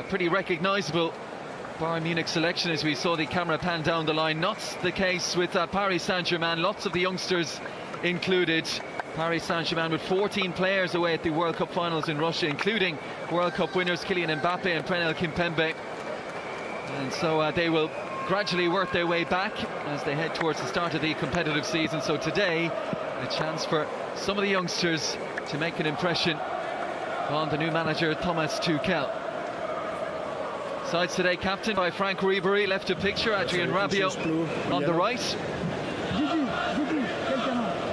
A pretty recognisable Bayern Munich selection as we saw the camera pan down the line. Not the case with Paris Saint-Germain. Lots of the youngsters included. Paris Saint-Germain with 14 players away at the World Cup finals in Russia, including World Cup winners Kylian Mbappe and Prenel Kimpembe. And so they will gradually work their way back as they head towards the start of the competitive season. So today, a chance for some of the youngsters to make an impression on the new manager Thomas Tuchel. Sides today captained by Frank Ribery, left a picture, Adrien Rabiot on the right.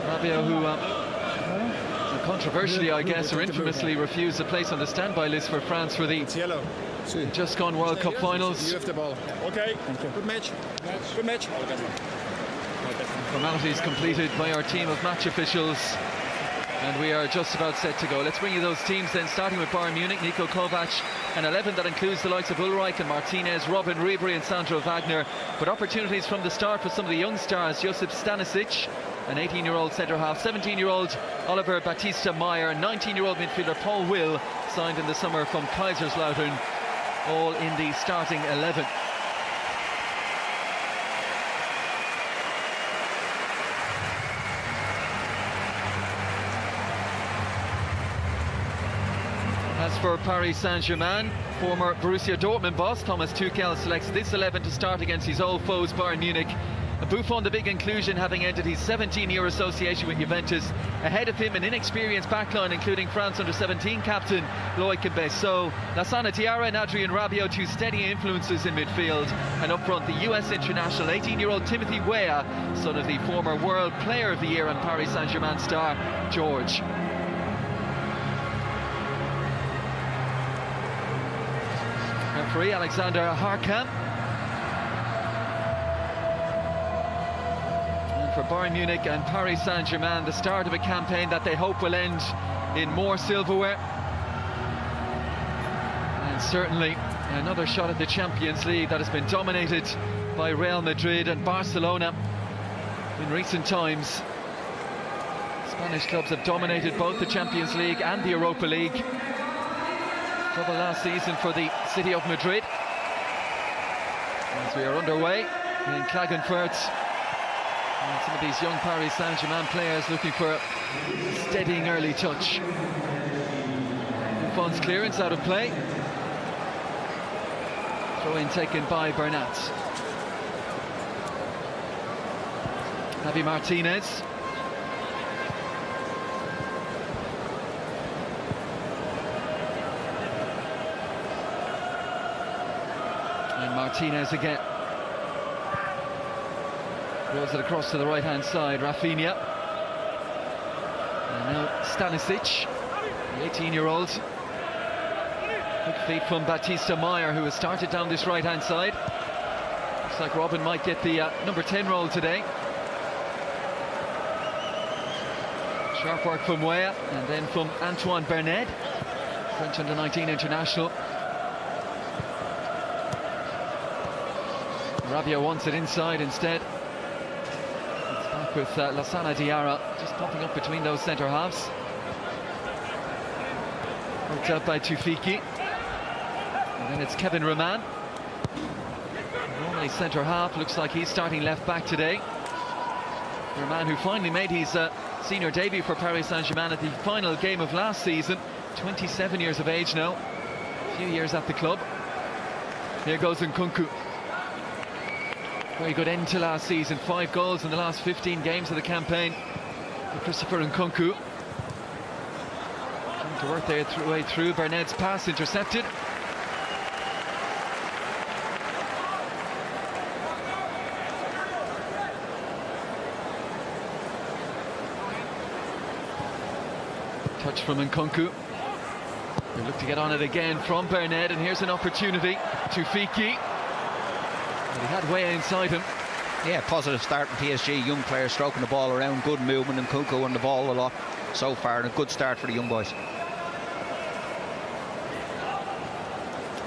Rabiot who controversially, I guess, or infamously refused a place on the standby list for France for the just gone World Cup finals. You have the ball. Okay, good match. Good match. Formalities completed by our team of match officials, and we are just about set to go. Let's bring you those teams then, starting with Bayern Munich. Niko Kovac, an 11 that includes the likes of Ulreich and Martinez, Robin Ribery and Sandro Wagner, but opportunities from the start for some of the young stars. Josip Stanisic, an 18-year-old centre-half, 17-year-old Oliver Batista Meyer, 19-year-old midfielder Paul Will, signed in the summer from Kaiserslautern, all in the starting 11. As for Paris Saint-Germain, former Borussia Dortmund boss Thomas Tuchel selects this 11 to start against his old foes Bayern Munich. Buffon, the big inclusion, having ended his 17-year association with Juventus. Ahead of him, an inexperienced backline, including France under-17 captain Loic Besso, Lassana Diarra and Adrien Rabiot, two steady influences in midfield. And up front, the US international, 18-year-old Timothy Weah, son of the former World Player of the Year and Paris Saint-Germain star George. Referee Alexander Harkam. For Bayern Munich and Paris Saint-Germain, the start of a campaign that they hope will end in more silverware. And certainly another shot at the Champions League that has been dominated by Real Madrid and Barcelona in recent times. Spanish clubs have dominated both the Champions League and the Europa League. Trouble last season for the city of Madrid. As we are underway in Klagenfurt. And some of these young Paris Saint-Germain players looking for a steadying early touch. Buffon's clearance out of play. Throw-in taken by Bernat. Javi Martinez. And Martinez again. Rolls it across to the right-hand side, Rafinha. And now Stanisic, the 18-year-old. Quick feet from Batista Meyer, who has started down this right-hand side. Looks like Robin might get the number 10 role today. Sharp work from Weah, and then from Antoine Bernet, French under-19 international. Rabiot wants it inside instead. With Lassana Diarra just popping up between those centre halves. Worked out by Tufiki. And then it's Kevin Roman. Normally centre half, looks like he's starting left back today. Roman, who finally made his senior debut for Paris Saint-Germain at the final game of last season. 27 years of age now. A few years at the club. Here goes Nkunku. Very good end to last season, 5 goals in the last 15 games of the campaign for Christopher Nkunku. Trying to work their way through. Bernet's pass intercepted. Touch from Nkunku. They look to get on it again from Bernet, and here's an opportunity. Tufiki. He had Weah inside him. Yeah, positive start from PSG. Young players stroking the ball around, good movement, and Nkunku on the ball a lot so far, and a good start for the young boys.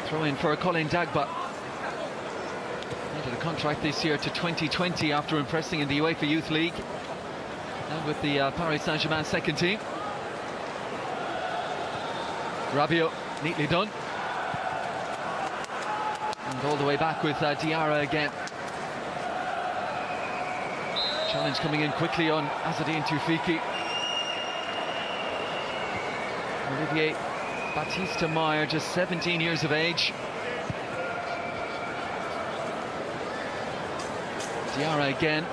Throw in for Colin Dagba. Ended a contract this year to 2020 after impressing in the UEFA Youth League. And with the Paris Saint-Germain second team. Rabiot, neatly done. And all the way back with Diarra again. Challenge coming in quickly on Azzedine Tufiki. Olivier Baptiste Meyer, just 17 years of age. Diarra again.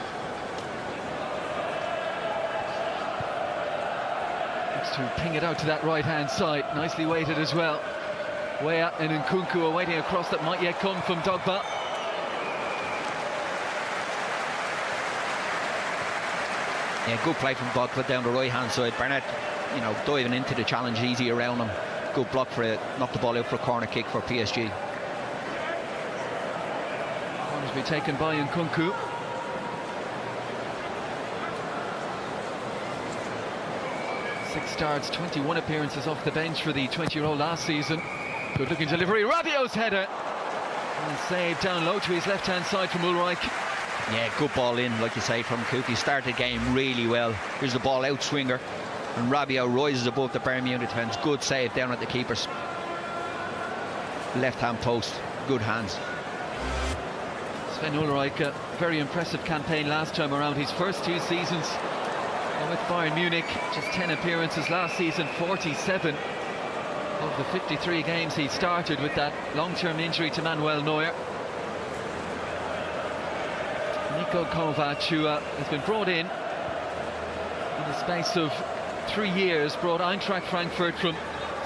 Looks to ping it out to that right-hand side. Nicely weighted as well. Weah and Nkunku are waiting across that might yet come from Dogba. Yeah, good play from Dogba down the right-hand side. Barnett, you know, diving into the challenge easy around him. Good block for it. Knocked the ball out for a corner kick for PSG. Corners be taken by Nkunku. Six starts, 21 appearances off the bench for the 20-year-old last season. Good looking delivery. Rabiot's header. And saved down low to his left-hand side from Ulreich. Yeah, good ball in, like you say, from Nkunku. Started the game really well. Here's the ball out swinger. And Rabiot rises above the Bayern Munich defence. Good save down at the keeper's left-hand post. Good hands. Sven Ulreich, a very impressive campaign last time around. His first 2 seasons with Bayern Munich, just 10 appearances. Last season, 47 of the 53 games he started with that long-term injury to Manuel Neuer. Niko Kovac, who has been brought in the space of 3 years, brought Eintracht Frankfurt from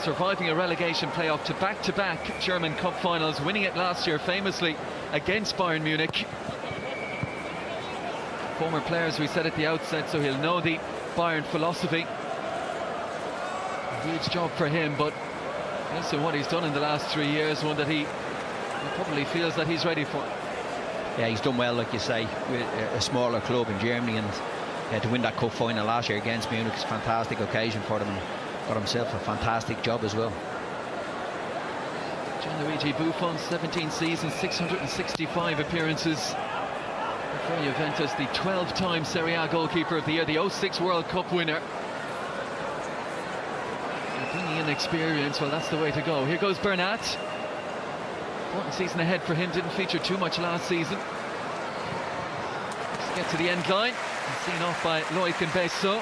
surviving a relegation playoff to back-to-back German Cup finals, winning it last year famously against Bayern Munich. Former players, we said at the outset, so he'll know the Bayern philosophy. A huge job for him, but listen, what he's done in the last 3 years, one that he probably feels that he's ready for. Yeah, he's done well, like you say, with a smaller club in Germany, and to win that cup final last year against Munich is a fantastic occasion for them, and got himself a fantastic job as well. Gianluigi Buffon, 17 seasons, 665 appearances for Juventus, the 12-time Serie A goalkeeper of the year, the 06 World Cup winner. And bringing in experience, well, that's the way to go. Here goes Bernat. Important season ahead for him, didn't feature too much last season. Let's get to the end line, and seen off by Loic and Besso.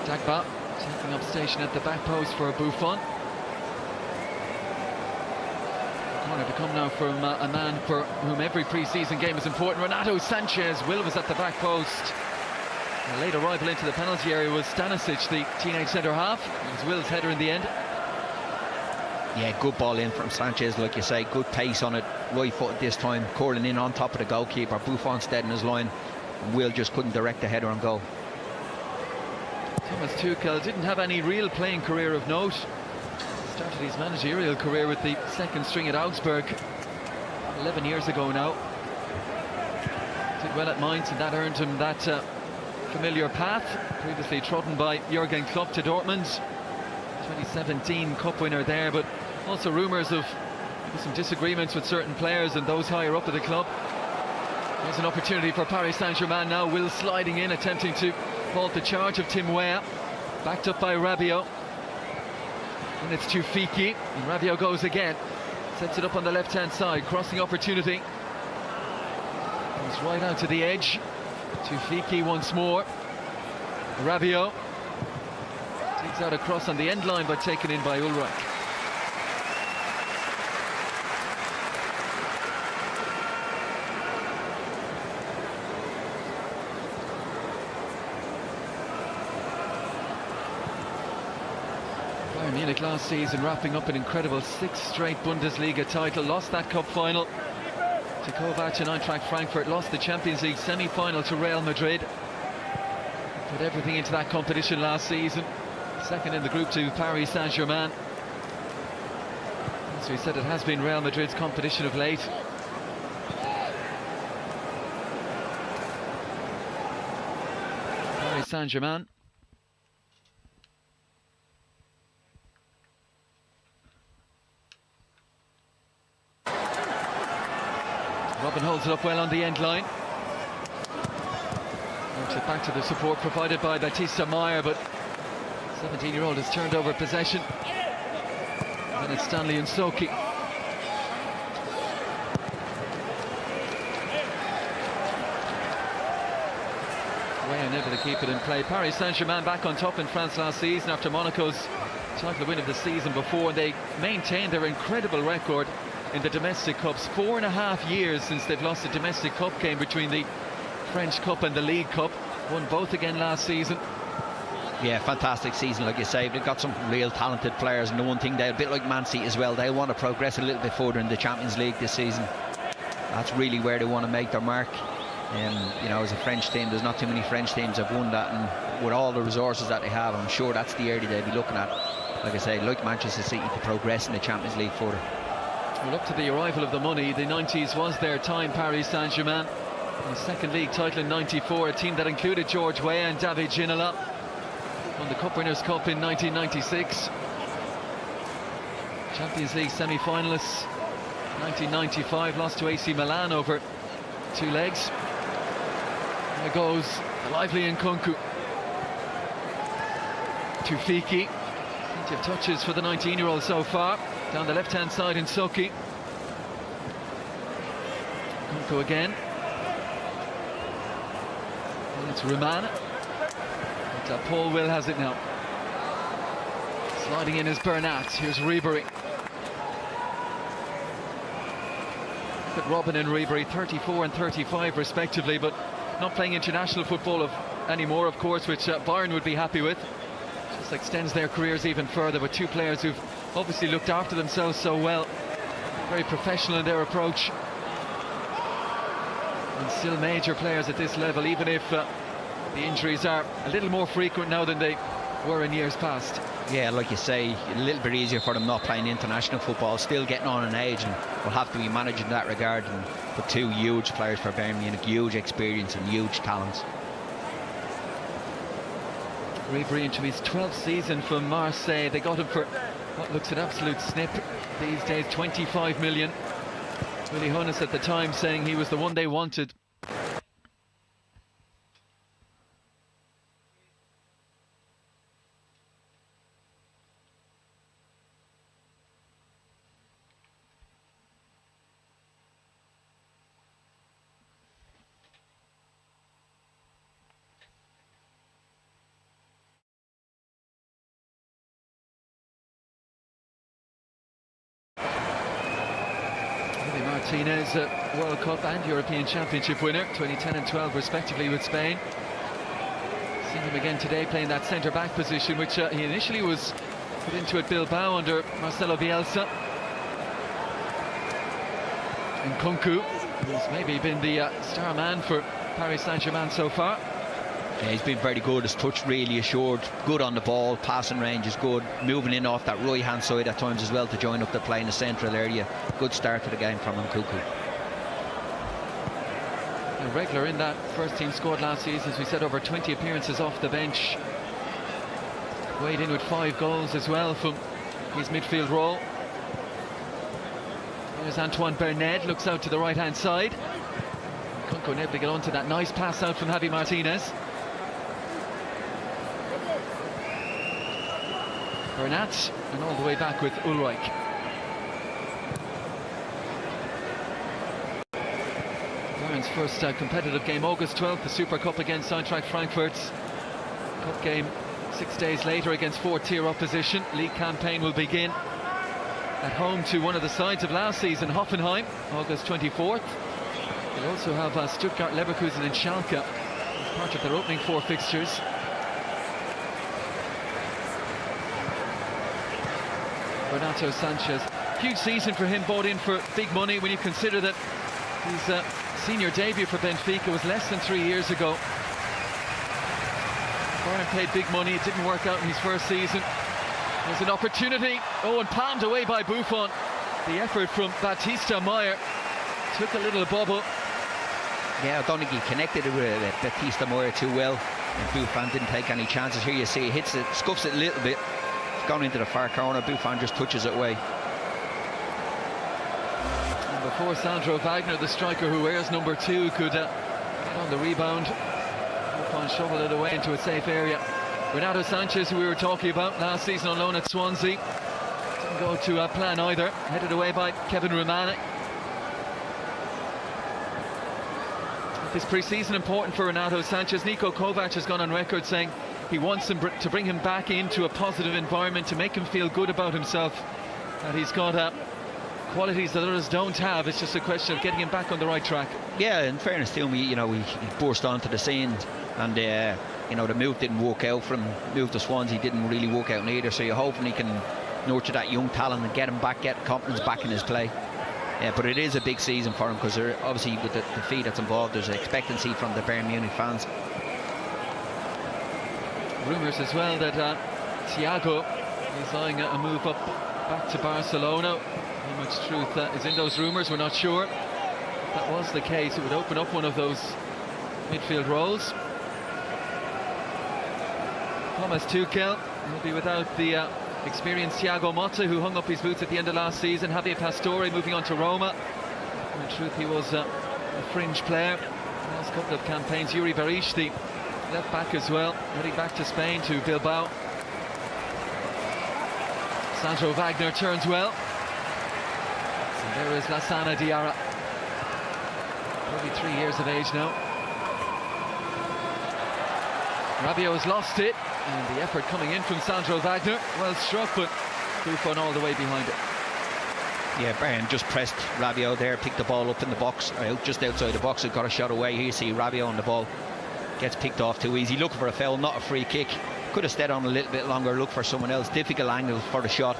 Dagba taking up station at the back post for Buffon. Corner to come now from a man for whom every pre-season game is important. Renato Sanchez. Will was at the back post. A late arrival into the penalty area was Stanisic, the teenage centre-half. It was Will's header in the end. Yeah, good ball in from Sanchez, like you say. Good pace on it. Right foot this time. Curling in on top of the goalkeeper. Buffon stayed in his line. And Will just couldn't direct the header on goal. Thomas Tuchel didn't have any real playing career of note. Started his managerial career with the second string at Augsburg 11 years ago now. Did well at Mainz, and that earned him that familiar path, previously trodden by Jurgen Klopp to Dortmund. 2017 Cup winner there, but also rumours of some disagreements with certain players and those higher up at the club. There's an opportunity for Paris Saint-Germain now. Will sliding in, attempting to halt the charge of Tim Weah, backed up by Rabiot. And it's Tufiki, and Rabiot goes again, sets it up on the left-hand side, crossing opportunity. Comes right out to the edge. Tufiki once more. Rabiot takes out a cross on the end line, but taken in by Ulreich. Bayern Munich last season wrapping up an incredible 6th straight Bundesliga title, lost that cup final to Kovac and Eintracht Frankfurt, lost the Champions League semi-final to Real Madrid. Put everything into that competition last season. Second in the group to Paris Saint-Germain. As we said, it has been Real Madrid's competition of late. Paris Saint-Germain. Robin holds it up well on the end line. Brings it back to the support provided by Batista Meyer, but 17-year-old has turned over possession. And it's Stanley and Soki. Way unable to keep it in play. Paris Saint-Germain back on top in France last season after Monaco's title win of the season before. They maintained their incredible record in the domestic cups. 4.5 years since they've lost a domestic cup game between the French Cup and the League Cup. Won both again last season. Yeah, fantastic season, like you say. They've got some real talented players, and the one thing they're a bit like Man City as well, they want to progress a little bit further in the Champions League this season. That's really where they want to make their mark. You know, as a French team, there's not too many French teams that have won that, and with all the resources that they have, I'm sure that's the area they'll be looking at. Like I say, like Manchester City, to progress in the Champions League further. Well, up to the arrival of the money, the 90s was their time. Paris Saint-Germain, the second league title in '94, a team that included George Weah and David Ginola. Won the Cup Winners' Cup in 1996. Champions League semi-finalists 1995, lost to AC Milan over 2 legs. There goes the lively Nkunku. Tufiki. Plenty of touches for the 19-year-old so far. Down the left-hand side in Soki. Nkunku again. And it's Rumana. But Paul Will has it now. Sliding in is Bernat. Here's Ribery. Look at Robin and Ribery, 34 and 35 respectively, but not playing international football anymore, of course, which Bayern would be happy with. Just extends their careers even further, with 2 players who've obviously looked after themselves so well. Very professional in their approach. And still major players at this level, even if the injuries are a little more frequent now than they were in years past. Yeah, like you say, a little bit easier for them not playing international football, still getting on in age, and will have to be managed in that regard. But 2 huge players for Bayern Munich, huge experience and huge talents. Ribery into his 12th season for Marseille. They got him for what looks an absolute snip these days, 25 million. Willy Hoeneß at the time saying he was the one they wanted. Martinez, World Cup and European Championship winner, 2010 and 12 respectively with Spain. Seen him again today playing that centre-back position, which he initially was put into at Bilbao under Marcelo Bielsa. And Nkunku, who's maybe been the star man for Paris Saint-Germain so far. Yeah, he's been very good. His touch really assured, good on the ball, passing range is good, moving in off that right hand side at times as well to join up the play in the central area. Good start to the game from Nkunku. A regular in that first team squad last season, as we said, over 20 appearances off the bench. Weighed in with 5 goals as well from his midfield role. There's Antoine Bernet, looks out to the right hand side. Nkunku able to get onto that nice pass out from Javi Martinez. Bernat, and all the way back with Ulreich. Bayern's first competitive game, August 12th, the Super Cup against Eintracht Frankfurt. Cup game 6 days later against 4th-tier opposition. League campaign will begin at home to one of the sides of last season, Hoffenheim, August 24th. They'll also have Stuttgart, Leverkusen and Schalke as part of their opening 4 fixtures. Renato Sanchez, huge season for him, bought in for big money when you consider that his senior debut for Benfica was less than 3 years ago. Bayern paid big money, it didn't work out in his first season. There's an opportunity, and palmed away by Buffon. The effort from Batista Meyer took a little bubble. Yeah, I don't think he connected it with Batista Meyer too well, and Buffon didn't take any chances. Here you see he hits it, scuffs it a little bit. Gone into the far corner, Buffon just touches it away. And before Sandro Wagner, the striker who wears number 2, could get on the rebound, Buffon shoveled it away into a safe area. Renato Sanchez, who we were talking about last season on loan at Swansea, didn't go to plan either. Headed away by Kevin Romana. This pre-season important for Renato Sanchez. Niko Kovac has gone on record saying he wants him to bring him back into a positive environment, to make him feel good about himself, that he's got qualities that others don't have. It's just a question of getting him back on the right track. Yeah, in fairness to him, he burst onto the scene, and the move didn't work out for him. Move to Swansea didn't really work out either, so you're hoping he can nurture that young talent and get him back, get confidence back in his play. Yeah, but it is a big season for him, because obviously with the fee that's involved, there's an expectancy from the Bayern Munich fans. Rumours as well that Thiago is eyeing a move up back to Barcelona. How much truth is in those rumours, we're not sure. If that was the case, it would open up one of those midfield roles. Thomas Tuchel will be without the experienced Thiago Motta, who hung up his boots at the end of last season. Javier Pastore moving on to Roma. In truth, he was a fringe player the last couple of campaigns. Yuri Barish, the left back as well, heading back to Spain, to Bilbao. Sandro Wagner turns well. And there is Lassana Diarra, 33 years of age now. Rabiot has lost it, and the effort coming in from Sandro Wagner. Well struck, but Buffon all the way behind it. Yeah, Bayern just pressed Rabiot there, picked the ball up in the box, just outside the box, and got a shot away. Here you see Rabiot on the ball. Gets picked off too easy, looking for a foul, not a free kick. Could have stayed on a little bit longer, look for someone else. Difficult angle for the shot.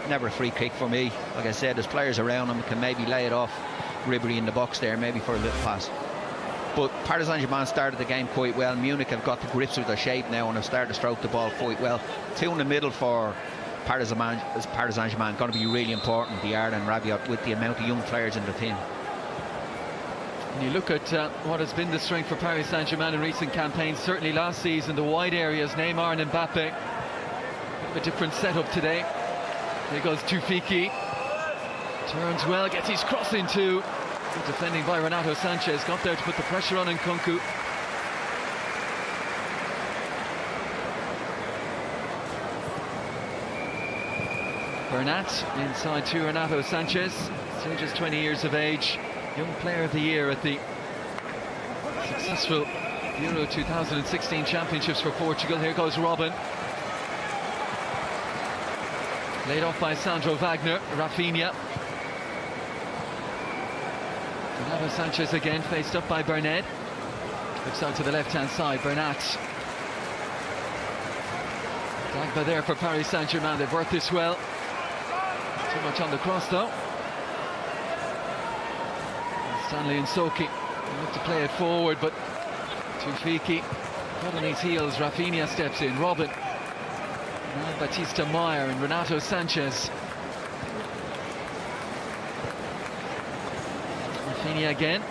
Never a free kick for me. Like I said, there's players around him, can maybe lay it off Ribery in the box there, maybe for a little pass. But Paris Saint-Germain started the game quite well. Munich have got the grips with their shape now and have started to stroke the ball quite well. Two in the middle for Paris Saint-Germain, going to be really important, Diarra and Rabiot, with the amount of young players in the team. When you look at what has been the strength for Paris Saint-Germain in recent campaigns, certainly last season, the wide areas, Neymar and Mbappe. A different setup today. There goes Tufiki. Turns well, gets his cross into. Good defending by Renato Sanchez. Got there to put the pressure on Nkunku. Bernat inside to Renato Sanchez. Still just 20 years of age. Young Player of the Year at the successful Euro 2016 Championships for Portugal. Here goes Robin. Laid off by Sandro Wagner. Rafinha. Renato Sanchez again, faced up by Bernat. Looks out to the left-hand side. Bernat. Dagba there for Paris Saint-Germain. They've worked this well. Too much on the cross though. Stanley and Soki look to play it forward, but Tufiki caught on his heels. Rafinha steps in. Robin, Batista Meyer and Renato Sanchez. Rafinha again.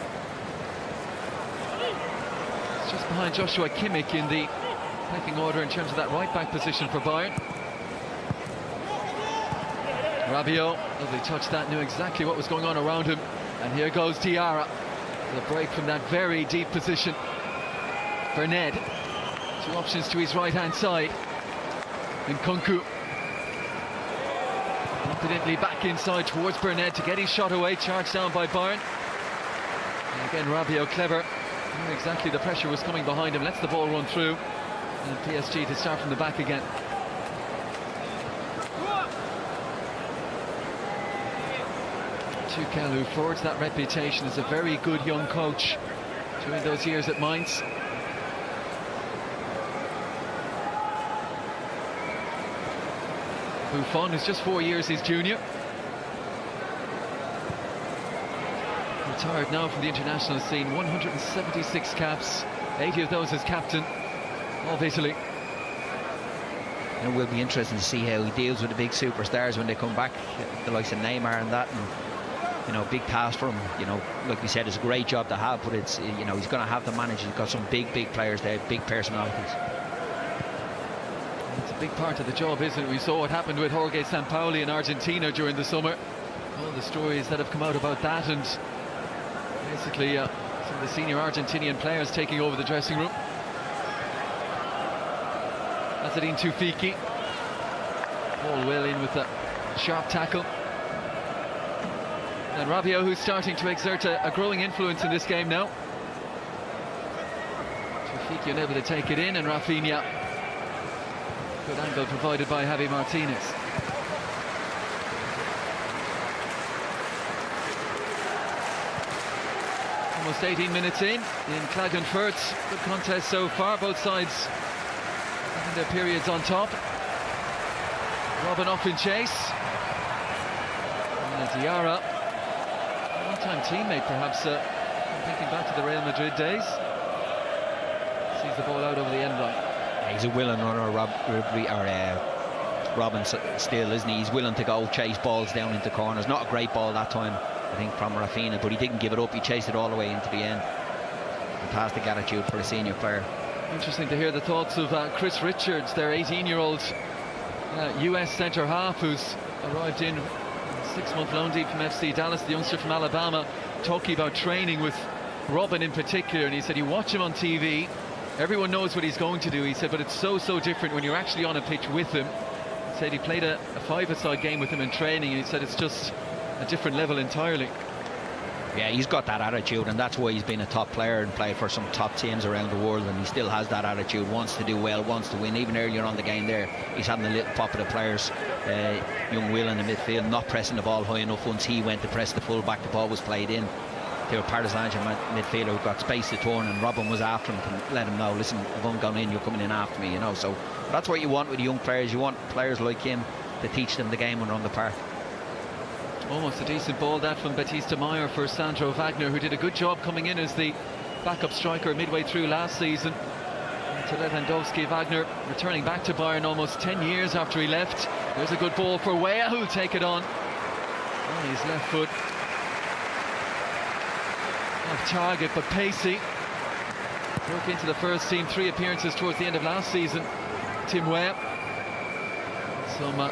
It's just behind Joshua Kimmich in the pecking order in terms of that right back position for Bayern. Rabiot, lovely touch that, knew exactly what was going on around him. And here goes Diarra. The break from that very deep position. Bernat. Two options to his right-hand side. Nkunku. Confidently back inside towards Bernat to get his shot away. Charged down by Bayern. And again, Rabiot clever. Knew exactly the pressure was coming behind him. Lets the ball run through. And PSG to start from the back again. Tuchel, who forged that reputation as a very good young coach during those years at Mainz. Buffon is just 4 years his junior. Retired now from the international scene. 176 caps, 80 of those as captain of Italy. It will be interesting to see how he deals with the big superstars when they come back, the likes of Neymar and that. And big task for him. Like we said, it's a great job to have, but it's he's going to have to manage. He's got some big players there, big personalities. It's a big part of the job, isn't it? We saw what happened with Jorge Sampaoli in Argentina during the summer. All the stories that have come out about that, and basically some of the senior Argentinian players taking over the dressing room. Azzedine Tufiki. Paul Will in with a sharp tackle. And Rabiot, who's starting to exert a growing influence in this game now. Tufiki unable to take it in, and Rafinha. Good angle provided by Javi Martinez. Almost 18 minutes in Klagenfurt. Good contest so far, both sides having their periods on top. Robin off in chase. And Diarra, a one-time teammate perhaps, thinking back to the Real Madrid days. Sees the ball out over the end line. Yeah, he's a willing runner, Robin still, isn't he? He's willing to go chase balls down into corners. Not a great ball that time, I think, from Rafinha, but he didn't give it up. He chased it all the way into the end. Fantastic attitude for a senior player. Interesting to hear the thoughts of Chris Richards, their 18-year-old US centre half, who's arrived in 6-month loan deal from FC Dallas, the youngster from Alabama, talking about training with Robin in particular. And he said, you watch him on TV, everyone knows what he's going to do. He said, but it's so different when you're actually on a pitch with him. He said he played a five-a-side game with him in training, and he said it's just a different level entirely. Yeah, he's got that attitude, and that's why he's been a top player and played for some top teams around the world, and he still has that attitude, wants to do well, wants to win. Even earlier on the game there, he's having a little pop of the players. Young Will in the midfield, not pressing the ball high enough. Once he went to press the full-back, the ball was played in. They were Partizan midfielder who got space to turn, and Robin was after him to let him know, listen, if I'm going in, you're coming in after me, you know. So that's what you want with young players. You want players like him to teach them the game when they're on the park. Almost a decent ball that from Batista Meyer for Sandro Wagner, who did a good job coming in as the backup striker midway through last season. And to Lewandowski, Wagner returning back to Bayern almost 10 years after he left. There's a good ball for Weah, who'll take it on his left foot. Off target, but pacey. Broke into the first team, 3 appearances towards the end of last season. Tim Weah. Some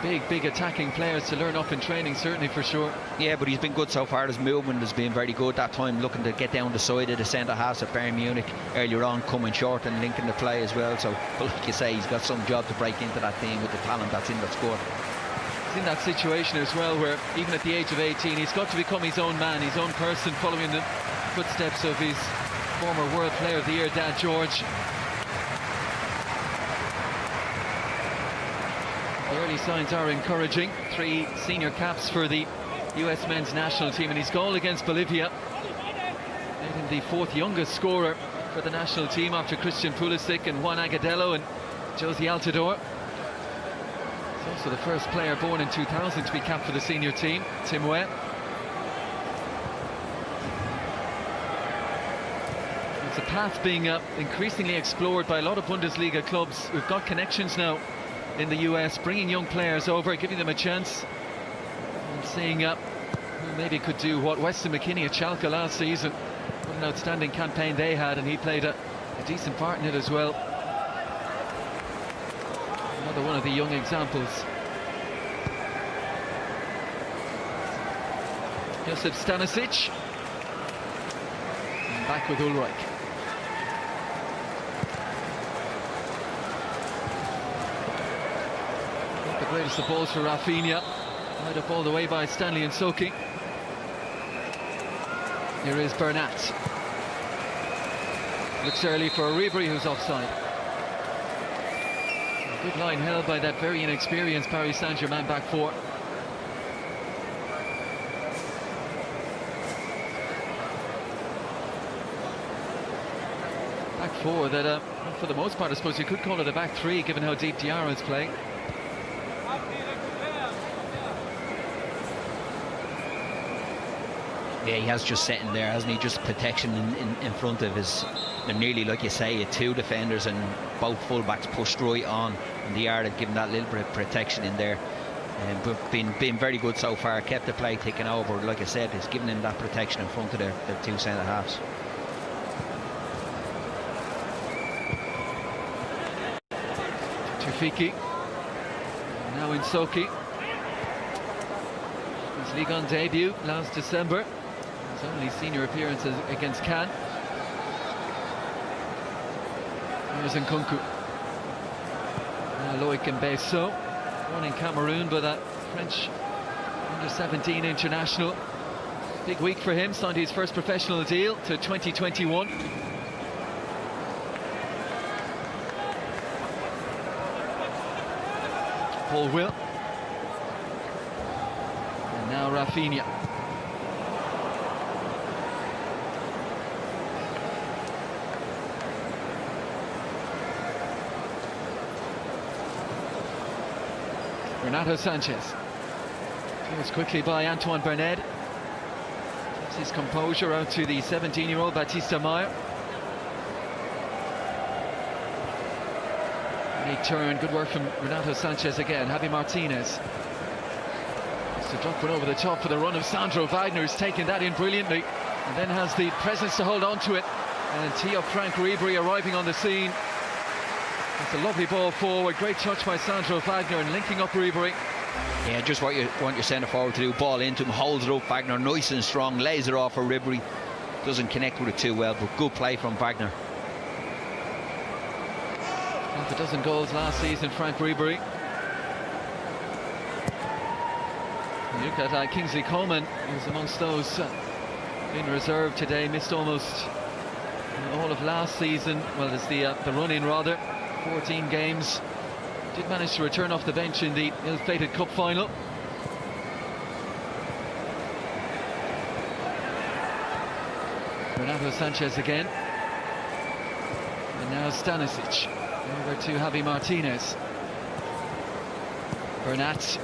big attacking players to learn up in training, certainly, for sure. Yeah, but he's been good so far. His movement has been very good. That time looking to get down the side of the centre halves at Bayern Munich earlier on, coming short and linking the play as well. So, but like you say, he's got some job to break into that team with the talent that's in that squad. He's in that situation as well where even at the age of 18 he's got to become his own man, his own person, following the footsteps of his former World Player of the Year, Dad George. The early signs are encouraging. 3 senior caps for the US men's national team, and his goal against Bolivia made him the 4th youngest scorer for the national team after Christian Pulisic and Juan Agudelo and Josie Altidore. He's also the first player born in 2000 to be capped for the senior team, Tim Weah. It's a path being increasingly explored by a lot of Bundesliga clubs. We've got connections now in the US, bringing young players over, giving them a chance, and seeing who maybe could do what Weston McKennie at Schalke last season. What an outstanding campaign they had, and he played a decent part in it as well. Another one of the young examples. Josip Stanisic, and back with Ulreich. Greatest of balls for Rafinha, tied up all the way by Stanley and Soki. Here is Bernat. Looks early for Ribery, who's offside. A good line held by that very inexperienced Paris Saint-Germain back 4. Back 4 that, for the most part, I suppose you could call it a back 3, given how deep Diarra is playing. Yeah, he has just sitting there, hasn't he? Just protection in front of his. They're nearly, like you say, 2 defenders, and both fullbacks pushed right on, and the Yard have given that little bit of protection in there. But been very good so far. Kept the play ticking over. Like I said, it's given him that protection in front of their 2 centre halves. Tufiki now in Soki. His Ligue 1 debut last December. His only senior appearance against Cannes. Here's Nkunku. Loic Mbesso, born in Cameroon, but a French under-17 international. Big week for him, signed his first professional deal to 2021. Paul Will. And now Rafinha. Renato Sanchez. Cleared quickly by Antoine Bernard. Keeps his composure out to the 17-year-old Baptiste Meyer. Great turn, good work from Renato Sanchez again. Javi Martinez. Has to drop it over the top for the run of Sandro Wagner, who's taken that in brilliantly. And then has the presence to hold on to it. And tee up Frank Ribery arriving on the scene. It's a lovely ball forward, great touch by Sandro Wagner and linking up Ribery. Yeah, just what you want your centre forward to do. Ball into him, holds it up, Wagner nice and strong, lays it off for Ribery. Doesn't connect with it too well, but good play from Wagner. Half a dozen goals last season, Frank Ribery. You look at Kingsley Coman, who's amongst those in reserve today, missed almost all of last season. Well, there's the run-in rather. 14 games. Did manage to return off the bench in the ill-fated cup final. Renato Sanchez again. And now Stanisic. Over to Javi Martinez. Bernat.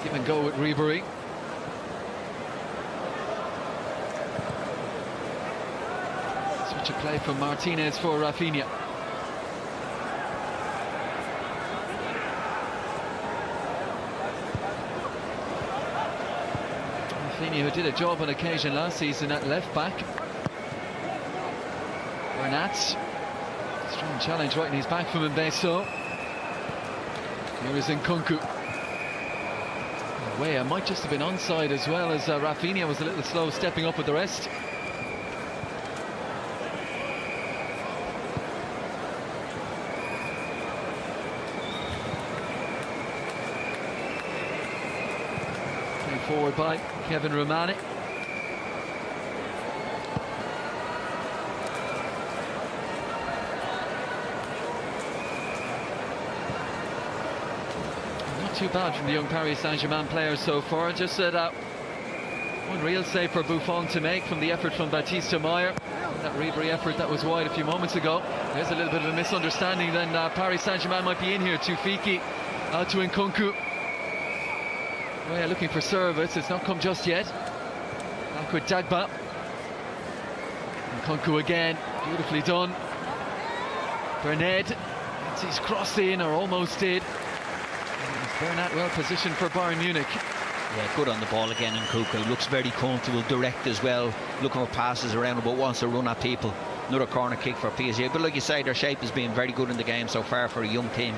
Give and go with Ribery. Switch of play from Martinez for Rafinha. Rafinha, who did a job on occasion last season at left back. Bernat. Strong challenge right in his back from Mbesso. Here is Nkunku. Way, might just have been onside as well, as Rafinha was a little slow stepping up with the rest. Played forward by Kevin Romani. Too bad from the young Paris Saint-Germain players so far. Just one real save for Buffon to make from the effort from Baptiste Meyer. That Ribery effort that was wide a few moments ago. There's a little bit of a misunderstanding then. Paris Saint-Germain might be in here. Tufiki out to Nkunku. Well, looking for service. It's not come just yet. Back with Dagba. Nkunku again. Beautifully done. Bernard. He's crossed in, or almost did. Bernat well positioned for Bayern Munich. Yeah, good on the ball again. Nkunku looks very comfortable, direct as well, looking for passes around, but wants to run at people. Another corner kick for PSG. But like you say, their shape has been very good in the game so far for a young team.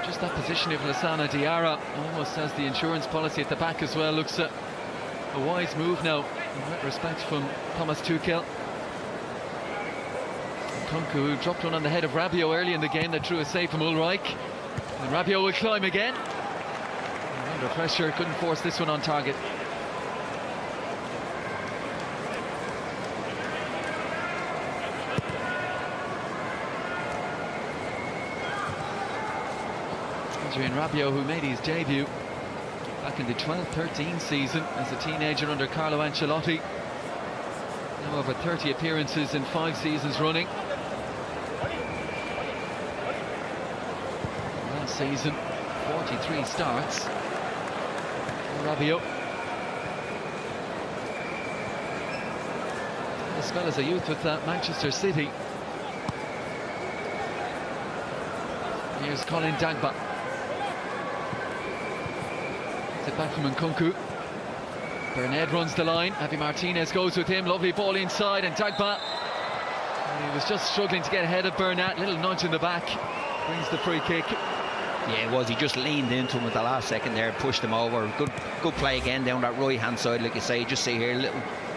Just that position of Lassana Diarra almost has the insurance policy at the back as well. Looks a wise move now in that respect from Thomas Tuchel. Nkunku, who dropped one on the head of Rabiot early in the game that drew a save from Ulreich. And Rabiot will climb again. And under pressure, couldn't force this one on target. Adrien Rabiot, who made his debut back in the 12-13 season as a teenager under Carlo Ancelotti. Now over 30 appearances in 5 seasons running. Season 43 starts. Rabiot, as well as a youth with Manchester City. Here's Colin Dagba. Gets it back from Nkunku. Bernard runs the line. Javi Martinez goes with him. Lovely ball inside, and Dagba. He was just struggling to get ahead of Bernat. Little nudge in the back. Brings the free kick. Yeah, it was. He just leaned into him at the last second there, pushed him over. Good play again down that right hand side, like you say. You just see here,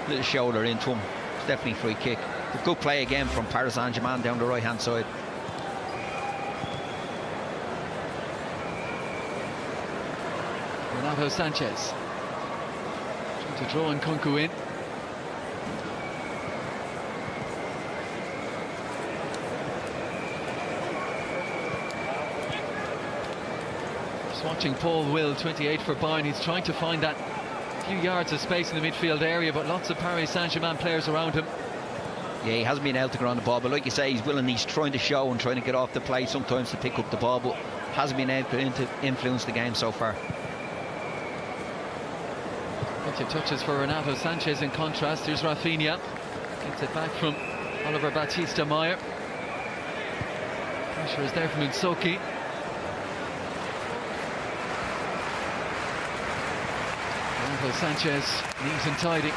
little shoulder into him. It's definitely a free kick. But good play again from Paris Saint-Germain down the right hand side. Renato Sanchez trying to draw Nkunku in. Watching Paul Will, 28 for Bayern. He's trying to find that few yards of space in the midfield area, but lots of Paris Saint-Germain players around him. Yeah, he hasn't been able to get on the ball, but like you say, he's willing. He's trying to show and trying to get off the play sometimes to pick up the ball, but hasn't been able to influence the game so far. Bunch of touches for Renato Sanchez. In contrast, here's Rafinha. Gets it back from Oliver Batista Meyer. Pressure is there from Insoki. Renato Sanchez, neat and tidy.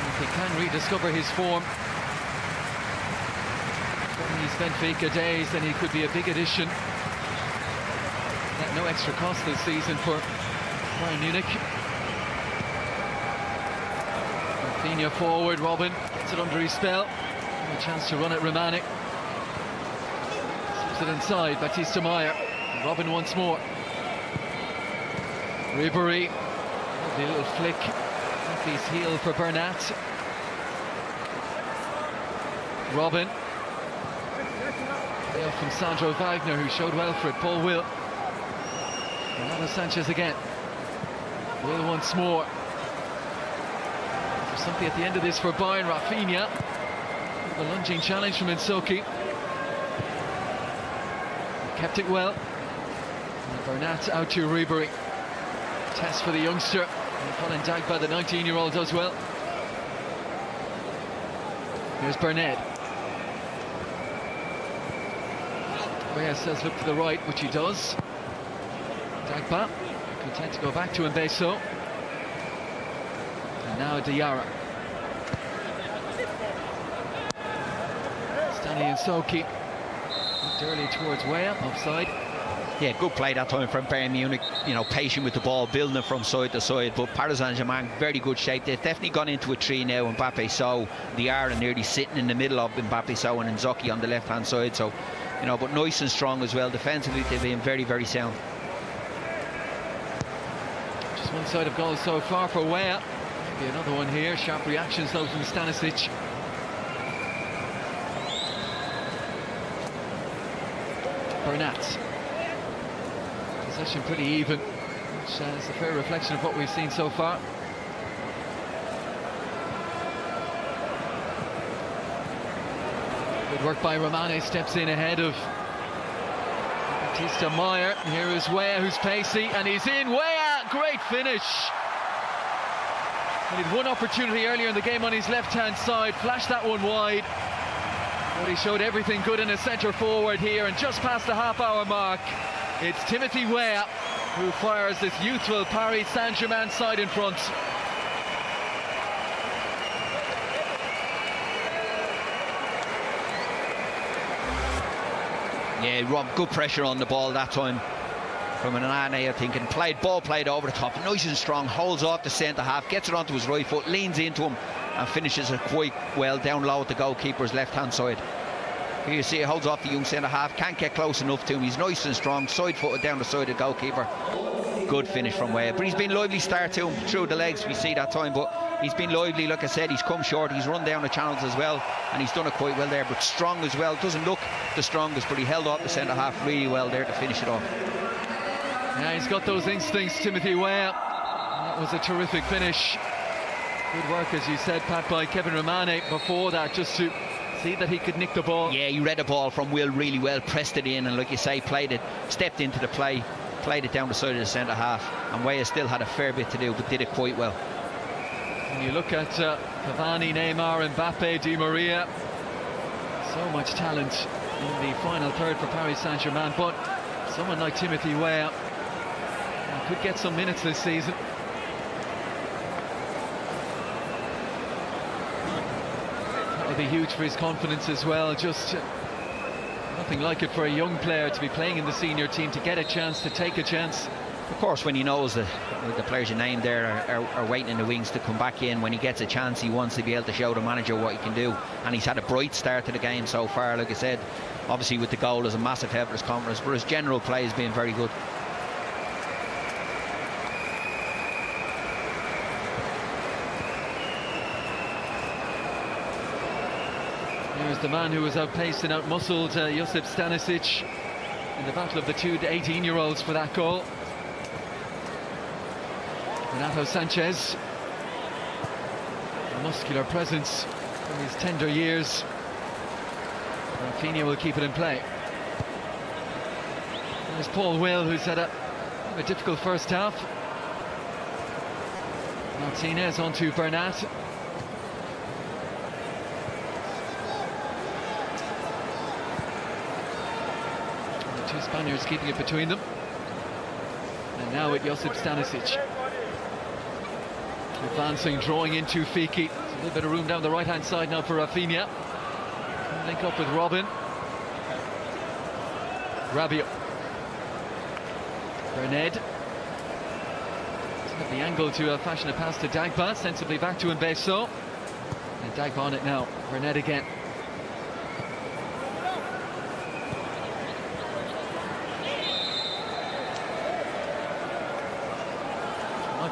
If he can rediscover his form from these Benfica days, then he could be a big addition. At no extra cost this season for Bayern Munich. Rafinha forward, Robin gets it under his spell. A chance to run it, Romanic. Slips it inside, Batista Meyer. Robin once more. Ribery, lovely little flick off his heel for Bernat. Robin. Play from Sandro Wagner, who showed well for it. Paul Will. Renato Sanchez again. Will once more. There's something at the end of this for Bayern. Rafinha. A lunging challenge from Insoki. Kept it well. And Bernat out to Ribery. Test for the youngster. And Colin Dagba, the 19-year-old, does well. Here's Bernat. Reyes says look to the right, which he does. Dagba content to go back to Mbeso. And now Diarra. Stanley Insoki. Looked early towards Weah, offside. Yeah, good play that time from Bayern Munich, you know, patient with the ball, building it from side to side. But Paris Saint-Germain, very good shape. They've definitely gone into a tree now. Mbappe Sow, Diarra nearly sitting in the middle of Mbappe Sow and Inzaghi on the left hand side. So, you know, but nice and strong as well. Defensively, they've been very, very sound. Just one side of goal so far for Weah. Maybe another one here. Sharp reactions though from Stanisic. Bernat. Possession pretty even, which is a fair reflection of what we've seen so far. Good work by Romane, steps in ahead of Batista Meyer. Here is Weah, who's pacey, and he's in. Weah, great finish. He had one opportunity earlier in the game on his left-hand side, flashed that one wide. But he showed everything good in a centre forward here, and just past the half-hour mark, it's Timothy Weah who fires this youthful Paris Saint-Germain side in front. Yeah, Rob, good pressure on the ball that time from an Anane, I think, and ball played over the top, nice and strong, holds off the centre half, gets it onto his right foot, leans into him and finishes it quite well down low at the goalkeeper's left hand side. Here you see it holds off the young centre half, can't get close enough to him. He's nice and strong, side footed down the side of the goalkeeper. Good finish from Weah, but he's been lively start to him through the legs, we see that time, but he's been lively. Like I said, he's come short, he's run down the channels as well, and he's done it quite well there, but strong as well. Doesn't look the strongest, but he held off the centre half really well there to finish it off. Yeah, he's got those instincts, Timothy Weah. That was a terrific finish. Good work, as you said, Pat, by Kevin Romane before that, just to see that he could nick the ball. Yeah, he read the ball from Will really well, pressed it in, and like you say, played it, stepped into the play, played it down the side of the centre half, and Weah still had a fair bit to do, but did it quite well. When you look at Cavani, Neymar, Mbappe, Di Maria, so much talent in the final third for Paris Saint-Germain, but someone like Timothy Weah could get some minutes this season. That'll be huge for his confidence as well. Just nothing like it for a young player to be playing in the senior team, to get a chance, to take a chance. Of course, when he knows that the players you named there are waiting in the wings to come back in, when he gets a chance, he wants to be able to show the manager what he can do. And he's had a bright start to the game so far. Like I said, obviously with the goal, there's a massive help for his confidence, but his general play has been very good. Here's the man who was outpaced and outmuscled Josip Stanisic in the battle of the two 18-year-olds for that goal. Renato Sanchez, a muscular presence from his tender years. Rafinha will keep it in play. There's Paul Will, who's had a difficult first half. Martinez onto Bernat. The two Spaniards keeping it between them. And now with Josip Stanisic. Advancing, drawing into Fiki. There's a little bit of room down the right-hand side now for Rafinha. Link up with Robin. Rabiot. Berned. At the angle to fashion a pass to Dagba. Sensibly back to Mbeso. And Dagba on it now. Berned again.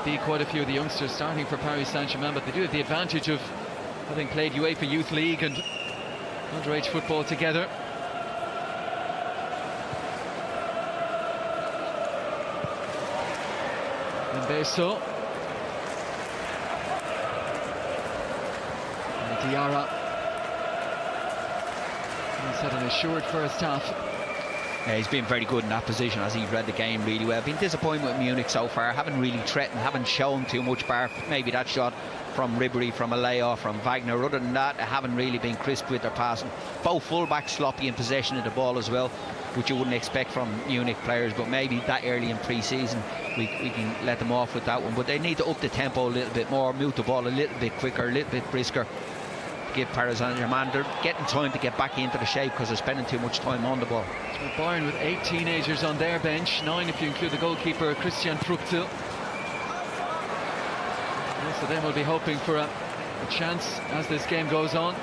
Be quite a few of the youngsters starting for Paris Saint-Germain, but they do have the advantage of having played UEFA Youth League and underage football together. Mbeso. And Diarra. He's had an assured first half. Yeah, he's been very good in that position as he's read the game really well. Been disappointed with Munich so far, haven't really threatened, haven't shown too much bar. Maybe that shot from Ribery, from a layoff, from Wagner. Other than that, they haven't really been crisp with their passing. Both full-backs sloppy in possession of the ball as well, which you wouldn't expect from Munich players, but maybe that early in pre-season we can let them off with that one. But they need to up the tempo a little bit more, move the ball a little bit quicker, a little bit brisker. Give Paris Saint-Germain, they're getting time to get back into the shape because they're spending too much time on the ball. Well, Bayern with 8 teenagers on their bench, 9 if you include the goalkeeper Christian Fruchtel. Most of them will be hoping for a chance as this game goes on.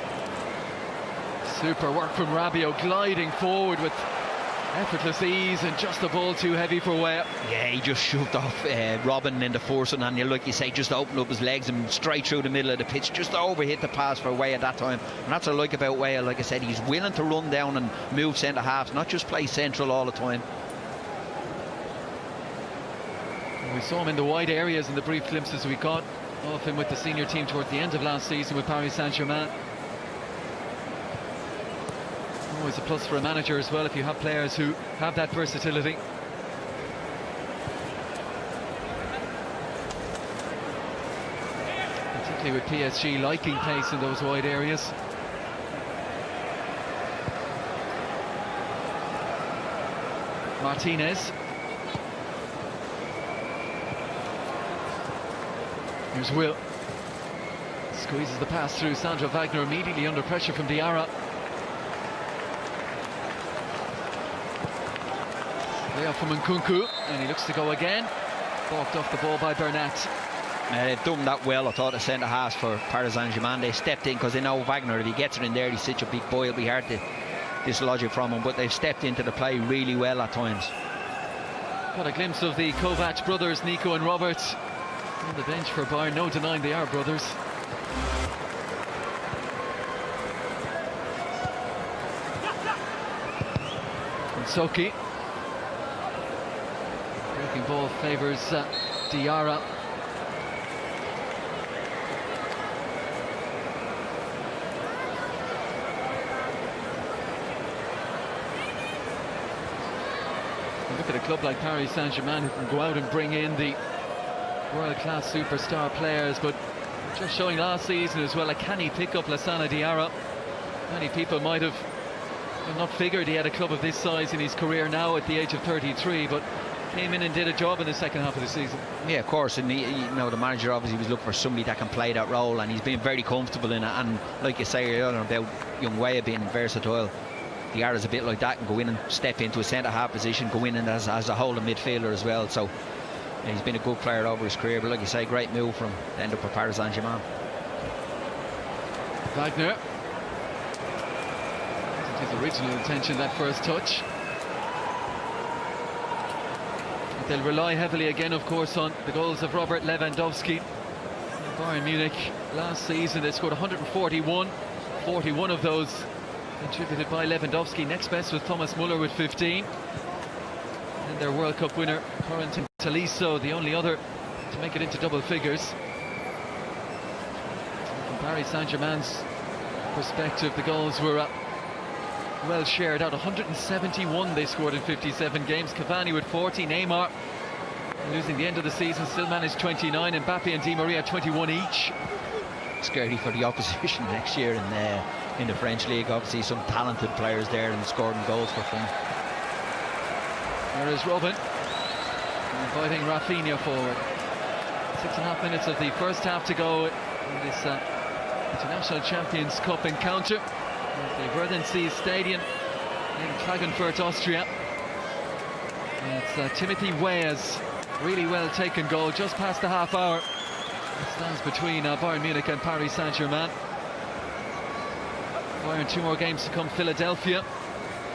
Super work from Rabiot, gliding forward with effortless ease and just the ball too heavy for Weah. Yeah, he just shoved off Robin in the force, and like you say, just opened up his legs and straight through the middle of the pitch, just overhit the pass for Weah at that time. And that's what I like about Weah. Like I said, he's willing to run down and move centre halves, not just play central all the time. We saw him in the wide areas in the brief glimpses we got of him with the senior team towards the end of last season with Paris Saint-Germain. Always a plus for a manager as well if you have players who have that versatility. Particularly with PSG liking pace in those wide areas. Martinez. Here's Will. Squeezes the pass through. Sandro Wagner immediately under pressure from Diarra. Layoff from Nkunku, and he looks to go again. Balked off the ball by Bernat. They've done that well, I thought, the centre halves for Paris Saint-Germain. They stepped in because they know Wagner, if he gets it in there, he's such a big boy, it'll be hard to dislodge it from him. But they've stepped into the play really well at times. Got a glimpse of the Kovac brothers, Nico and Robert, on the bench for Bayern. No denying they are brothers. And Soki. Breaking ball favours Diarra. Look at a club like Paris Saint-Germain who can go out and bring in the world-class superstar players, but just showing last season as well, a canny pick-up Lassana Diarra. Many people might have not figured he had a club of this size in his career now at the age of 33, but came in and did a job in the second half of the season. Yeah, of course, and the manager obviously was looking for somebody that can play that role, and he's been very comfortable in it. And like you say earlier about young Weah being versatile, Diarra's a bit like that, and go in and step into a centre half position, go in and as a holding midfielder as well. So he's been a good player over his career, but like you say, great move from to end up with Paris Saint-Germain. Wagner. His original intention, that first touch. They'll rely heavily again, of course, on the goals of Robert Lewandowski. Bayern Munich last season, they scored 141. 41 of those contributed by Lewandowski. Next best was Thomas Muller with 15. And their World Cup winner, Corentin Tolisso, the only other to make it into double figures. From Paris Saint-Germain's perspective, the goals were well shared out. 171 they scored in 57 games. Cavani with 40. Neymar, losing the end of the season, still managed 29. Mbappe and Di Maria 21 each. Scary for the opposition next year in the French league. Obviously some talented players there and scoring goals for fun. There is Robin inviting Rafinha forward. 6.5 minutes of the first half to go in this International Champions Cup encounter at the Werdensee Stadium in Klagenfurt, Austria. It's Timothy Weah's really well taken goal just past the half hour. It stands between Bayern Munich and Paris Saint-Germain. Bayern 2 more games to come. Philadelphia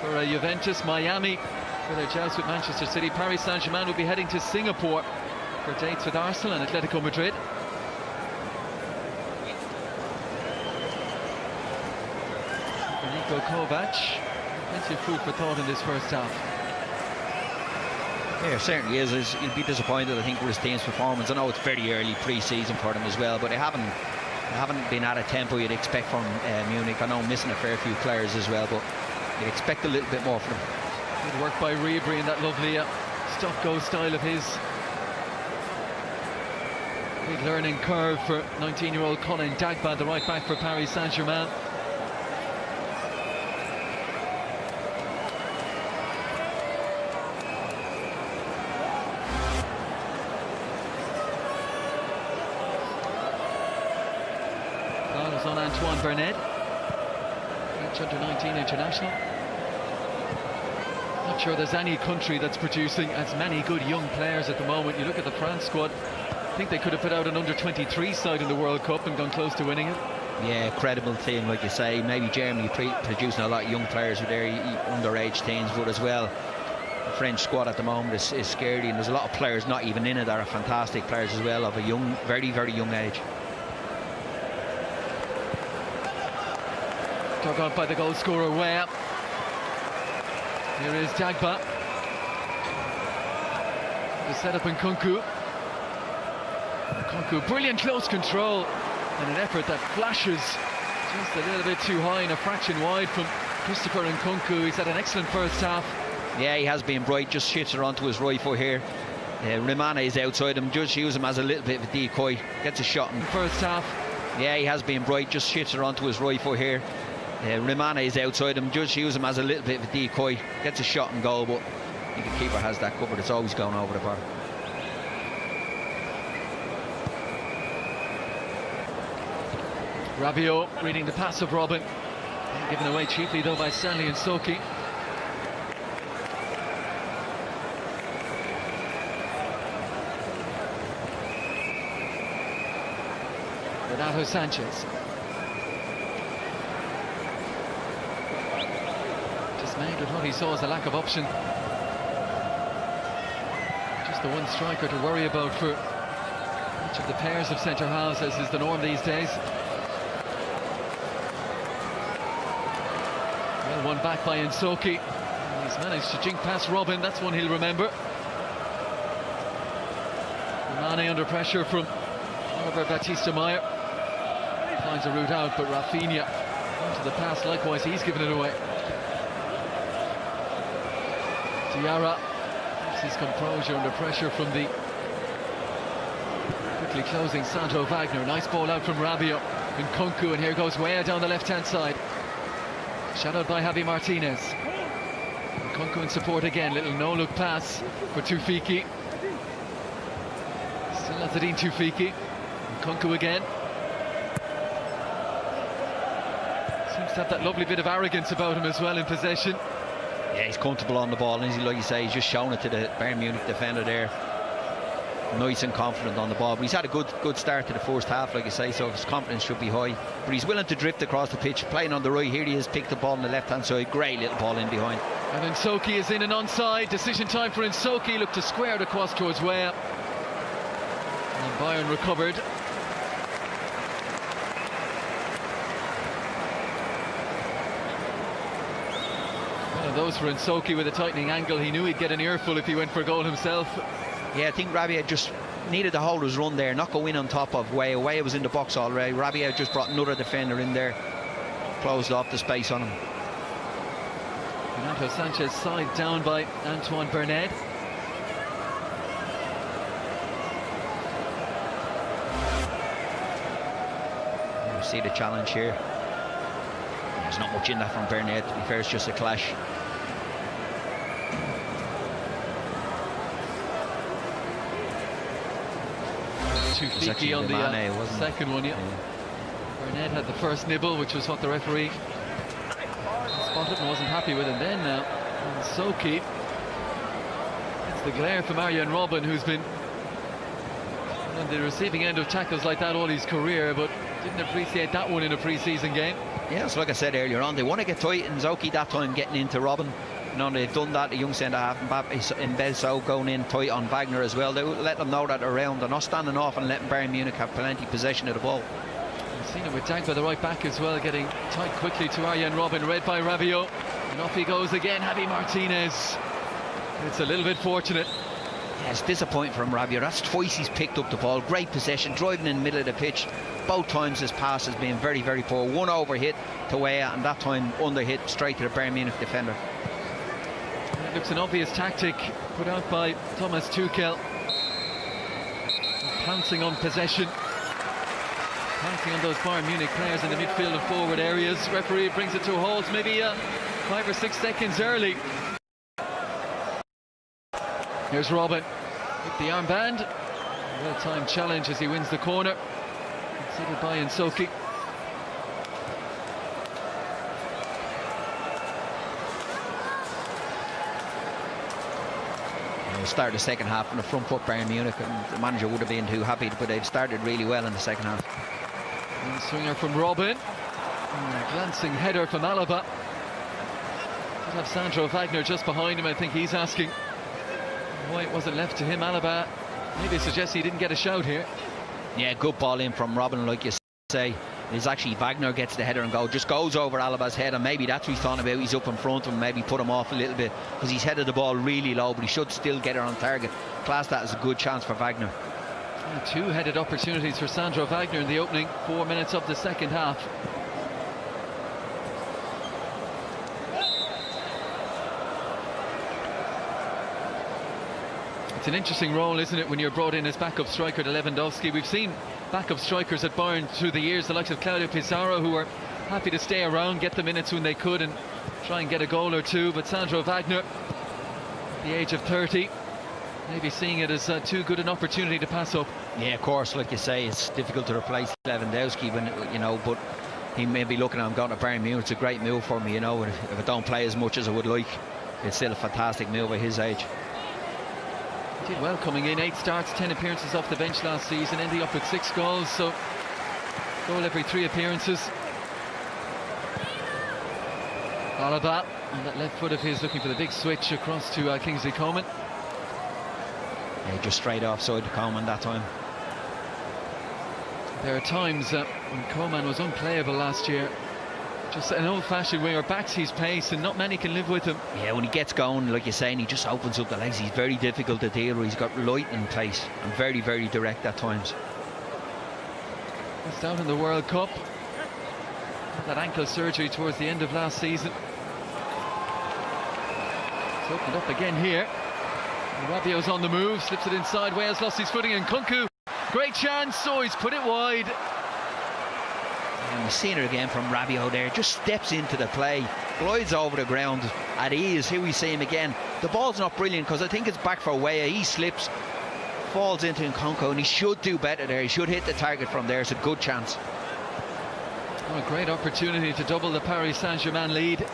for Juventus, Miami for their joust with Manchester City. Paris Saint-Germain will be heading to Singapore for dates with Arsenal and Atletico Madrid. Niko Kovac, plenty of food for thought in this first half. Yeah, certainly is. He'll be disappointed, I think, with his team's performance. I know it's very early pre-season for them as well, but they haven't been at a tempo you'd expect from Munich. I know missing a fair few players as well, but you'd expect a little bit more from them. Good work by Ribery in that lovely stop-go style of his. Big learning curve for 19-year-old Colin Dagba, the right back for Paris Saint-Germain. On Antoine Bernard, French under-19 international. Not sure there's any country that's producing as many good young players at the moment. You look at the France squad, I think they could have put out an under-23 side in the World Cup and gone close to winning it. Yeah, credible team, like you say. Maybe Germany producing a lot of young players with their underage teams, but as well, the French squad at the moment is scary, and there's a lot of players not even in it that are fantastic players as well, of a young, very, very young age. Dug out by the goal scorer Weah. Here is Dagba. The setup in Nkunku. Nkunku, brilliant close control and an effort that flashes just a little bit too high and a fraction wide from Christopher Nkunku. He's had an excellent first half. Yeah, he has been bright, just shifts her onto his right foot here. Rimane is outside him, just use him as a little bit of a decoy, gets a shot in the first half. Yeah, he has been bright, just shifts her onto his right foot here. Rimane is outside him, just use him as a little bit of a decoy, gets a shot and goal, but I think the keeper has that covered. It's always going over the bar. Rabiot reading the pass of Robin, given away cheaply though by Stanley and Soki. Renato Sanchez. Dismayed with what he saw as a lack of option. Just the one striker to worry about for each of the pairs of centre halves, as is the norm these days. Well, one back by Nsoki. He's managed to jink past Robin. That's one he'll remember. Mane under pressure from Oliver Baptiste-Meyer. Finds a route out, but Rafinha onto the pass. Likewise, he's given it away. Diarra keeps his composure under pressure from the quickly closing Sandro Wagner. Nice ball out from Rabiot. Nkunku, and here goes Weah down the left-hand side. Shadowed by Javi Martinez. Kunku in support again. Little no-look pass for Tufiki. Still Azadine Tufiki. Kunku again. Seems to have that lovely bit of arrogance about him as well in possession. Yeah, he's comfortable on the ball, and like you say, he's just shown it to the Bayern Munich defender there. Nice and confident on the ball, but he's had a good start to the first half, like you say, so his confidence should be high. But he's willing to drift across the pitch, playing on the right. Here he is, picked the ball on the left-hand side. Great little ball in behind. And Nsoki is in and onside. Decision time for Nsoki. Looked to square it across towards Weah. And Bayern recovered. One of those for Nsoki with a tightening angle. He knew he'd get an earful if he went for a goal himself. Yeah, I think Rabia just needed to hold his run there, not go in on top of Weah. Weah was in the box already. Rabia just brought another defender in there, closed off the space on him. Renato Sanchez side down by Antoine Bernard. You see the challenge here. There's not much in that from Bernard, to be fair, it's just a clash. Tufiki on the second one, yeah. Bernard had the first nibble, which was what the referee spotted and wasn't happy with, and then now Nsoki. It's the glare from Arjen Robben, who's been on the receiving end of tackles like that all his career, but didn't appreciate that one in a pre-season game. Yeah, so like I said earlier on, they want to get tight, and Nsoki that time getting into Robben. You know, they've done that, the young centre-half in Belso going in tight on Wagner as well. They let them know that they're around. They're not standing off and letting Bayern Munich have plenty possession of the ball. We've seen it with Dagba, the right back as well, getting tight quickly to Arjen Robben, read by Rabiot. And off he goes again, Javi Martinez. It's a little bit fortunate. Yeah, it's disappointing from Rabiot. That's twice he's picked up the ball. Great possession, driving in the middle of the pitch. Both times his pass has been very, very poor. One over hit to Weah, and that time under hit straight to the Bayern Munich defender. It looks an obvious tactic put out by Thomas Tuchel. Pouncing on possession. Pouncing on those Bayern Munich players in the midfield and forward areas. Referee brings it to a halt, maybe 5 or 6 seconds early. Here's Robben with the armband. Well-timed challenge as he wins the corner. Considered by Nsoki. Started the second half on the front foot, Bayern Munich, and the manager would have been too happy, but they've started really well in the second half. And swinger from Robben. Glancing header from Alaba. Could have Sandro Wagner just behind him. I think he's asking why it wasn't left to him. Alaba maybe suggests he didn't get a shout here. Yeah, good ball in from Robben, like you say. It's actually Wagner gets the header and goal, just goes over Alaba's head, and maybe that's what he's thought about. He's up in front of him, maybe put him off a little bit because he's headed the ball really low, but he should still get it on target. Class that as a good chance for Wagner. And 2 headed opportunities for Sandro Wagner in the opening 4 minutes of the second half. It's an interesting role, isn't it, when you're brought in as backup striker to Lewandowski. We've seen backup strikers at Bayern through the years, the likes of Claudio Pizarro, who were happy to stay around, get the minutes when they could and try and get a goal or two. But Sandro Wagner, at the age of 30, maybe seeing it as too good an opportunity to pass up. Yeah, of course, like you say, it's difficult to replace Lewandowski, when, you know, but he may be looking at him going to Bayern Munich. It's a great move for me, you know. If I don't play as much as I would like, it's still a fantastic move at his age. Did well coming in, 8 starts, 10 appearances off the bench last season, ending up with 6 goals, so goal every 3 appearances. Alaba on that left foot of his, looking for the big switch across to Kingsley Coman. Yeah, just straight offside to Coman that time. There are times when Coman was unplayable last year. Just an old-fashioned winger, backs his pace, and not many can live with him. Yeah, when he gets going, like you're saying, he just opens up the legs. He's very difficult to deal with. He's got lightning pace and very, very direct at times. Just out in the World Cup. That ankle surgery towards the end of last season. It's opened up again here. Rabiot's on the move, slips it inside. Wales lost his footing, and Kunku, great chance. Oh, he's put it wide. And we've seen it again from Rabiot there, just steps into the play, glides over the ground at ease. Here we see him again. The ball's not brilliant because I think it's back for Weah. He slips, falls into Nkunku, and he should do better there. He should hit the target from there. It's a good chance. Oh, a great opportunity to double the Paris Saint-Germain lead.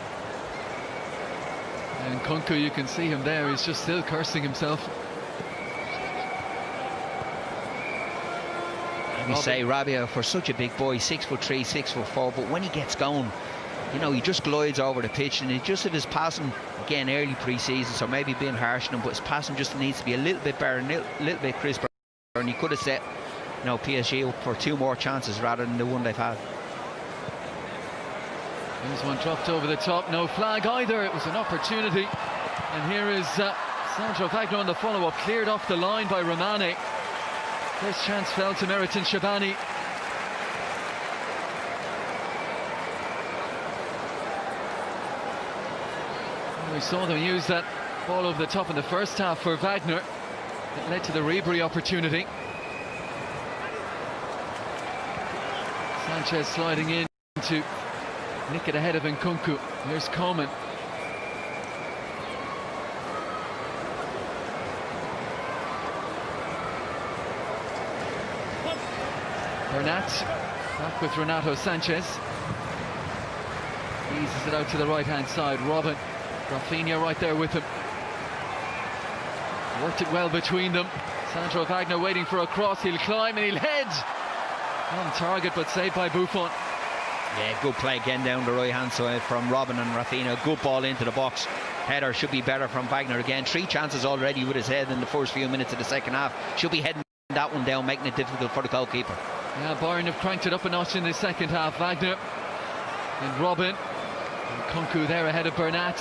And Nkunku, you can see him there, he's just still cursing himself. Let me say, Rabiot, for such a big boy, 6'3", 6'4", but when he gets going, you know, he just glides over the pitch, and it just, if his passing, again, early pre-season, so maybe being harsh on him, but his passing just needs to be a little bit better, a little bit crisper, and he could have set, you know, PSG up for 2 more chances rather than the one they've had. There's one dropped over the top, no flag either. It was an opportunity, and here is Sandro Wagner on the follow-up, cleared off the line by Romane. First chance fell to Meriton Shabani. We saw them use that ball over the top in the first half for Wagner. It led to the Ribery opportunity. Sanchez sliding in to nick it ahead of Nkunku. Here's Coman. Bernat back with Renato Sanchez. Eases it out to the right hand side. Robin, Rafinha right there with him. Worked it well between them. Sandro Wagner waiting for a cross. He'll climb and he'll head. On target, but saved by Buffon. Yeah, good play again down the right hand side from Robin and Rafinha. Good ball into the box. Header should be better from Wagner again. 3 chances already with his head in the first few minutes of the second half. Should be heading that one down, making it difficult for the goalkeeper. Yeah, Bayern have cranked it up a notch in the second half. Wagner and Robin. And Nkunku there ahead of Bernat.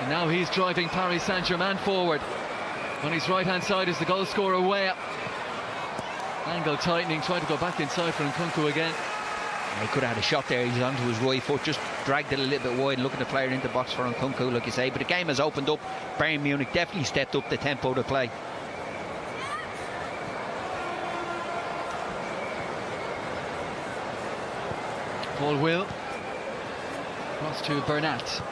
And now he's driving Paris Saint-Germain forward. On his right hand side is the goal scorer Weah. Angle tightening, trying to go back inside for Nkunku again. He could have had a shot there. He's onto his right foot, just dragged it a little bit wide and looking to play it into the box for Nkunku, like you say. But the game has opened up. Bayern Munich definitely stepped up the tempo to play. Paul Will cross to Bernat.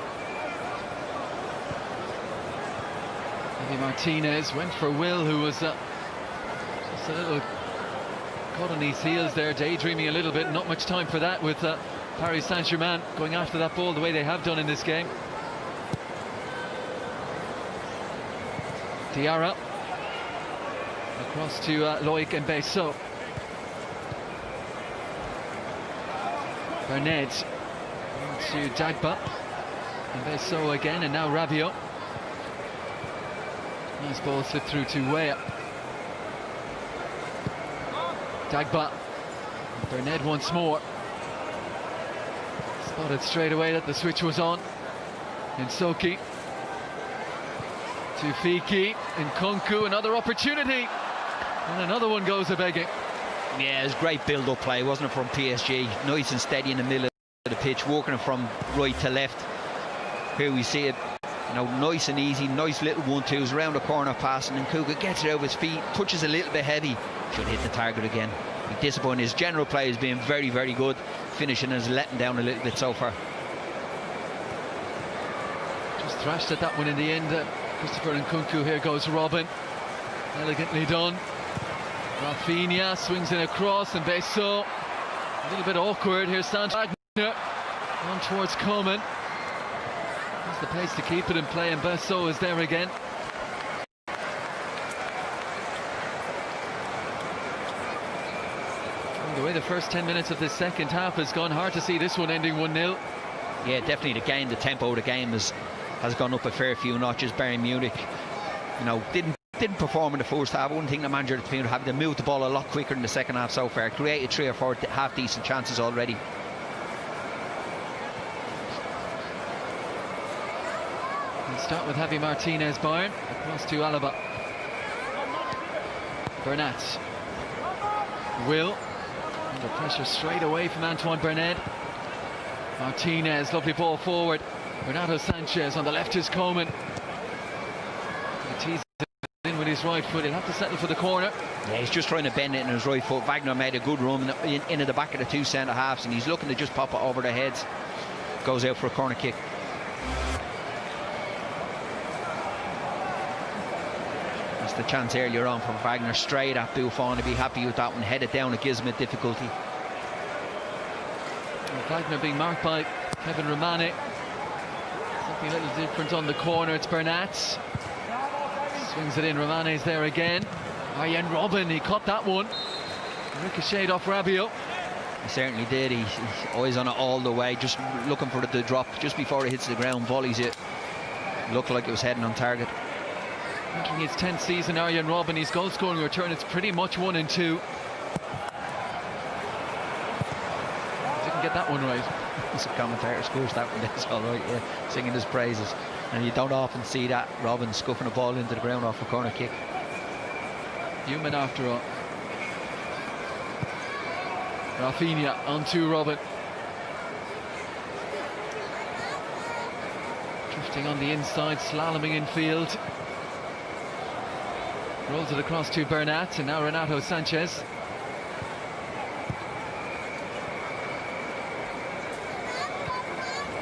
Maybe Martinez went for Will, who was just a little caught on his heels there, daydreaming a little bit. Not much time for that with Paris Saint-Germain going after that ball the way they have done in this game. Diarra across to Loic and Besso. Bernat to Dagba and Besso again, and now Rabiot. Nice ball slipped through to Weah. Dagba. Bernat once more. Spotted straight away that the switch was on. Nsoki to Fiki. Nkunku, another opportunity. And another one goes a-begging. Yeah, it was great build-up play, wasn't it, from PSG? Nice and steady in the middle of the pitch, working it from right to left. Here we see it, you know, nice and easy, nice little 1-2s around the corner pass, and Nkunku gets it out of his feet, touches a little bit heavy, should hit the target again. Disappointing. His general play has been very, very good. Finishing is letting down a little bit so far. Just thrashed at that one in the end. Christopher Nkunku. Here goes Robin. Elegantly done. Rafinha swings in across, and Besso a little bit awkward. Here's Sandro Wagner on towards Coman. That's the pace to keep it in play, and Besso is there again. The way the first 10 minutes of this second half has gone, hard to see this one ending 1-0. Yeah, definitely the tempo of the game has gone up a fair few notches. Bayern Munich, you know, didn't perform in the first half. I wouldn't think the manager would have to move the ball a lot quicker in the second half so far. Created 3 or 4 half-decent chances already. We'll start with Javi Martinez, Bayern, across to Alaba. Bernat. Will. Under pressure straight away from Antoine Bernat. Martinez, lovely ball forward. Renato Sanchez on the left is Coman. He teases it in with his right foot. He'll have to settle for the corner. Yeah, he's just trying to bend it in his right foot. Wagner made a good run into the back of the 2 centre halves, and he's looking to just pop it over their heads. Goes out for a corner kick. missed the chance earlier on from Wagner, straight at Buffon. He'd be happy with that one, headed down, it gives him a difficulty. Wagner being marked by Kevin Romani. Something a little different on the corner. It's Bernat. Swings it in. Romani's there again. Arjen Robben, he caught that one. Ricocheted off Rabiot. He certainly did. He's eyes on it all the way, just looking for it to drop just before it hits the ground, volleys it. Looked like it was heading on target. Entering his 10th season, Arjen Robben, his goal scoring return, it's pretty much 1 and 2. Didn't get that one right. As a commentator scores that one, that's all right, yeah, singing his praises. And you don't often see that, Robben scuffing a ball into the ground off a corner kick. Human after all. Rafinha onto Robben. Drifting on the inside, slaloming in field. Rolls it across to Bernat, and now Renato Sanchez.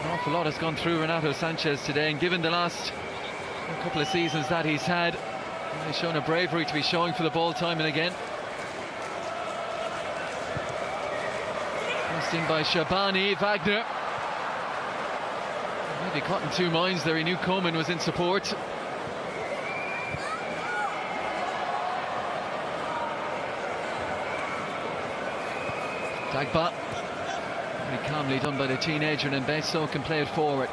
An awful lot has gone through Renato Sanchez today, and given the last couple of seasons that he's had, he's shown a bravery to be showing for the ball time and again. Passed in by Shabani. Wagner. Maybe caught in two minds there. He knew Coman was in support. Dagba. Very calmly done by the teenager, and Besso can play it forward.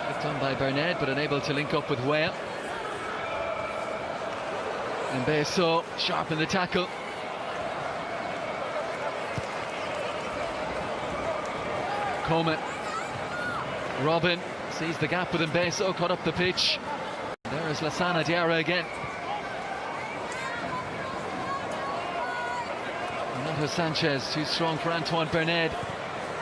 Flicked on by Bernat, but unable to link up with Weah. And Besso sharp in the tackle. Coman. Robben sees the gap with Besso, cut up the pitch. There is Lassana Diarra again. Renato Sanchez, too strong for Antoine Bernat.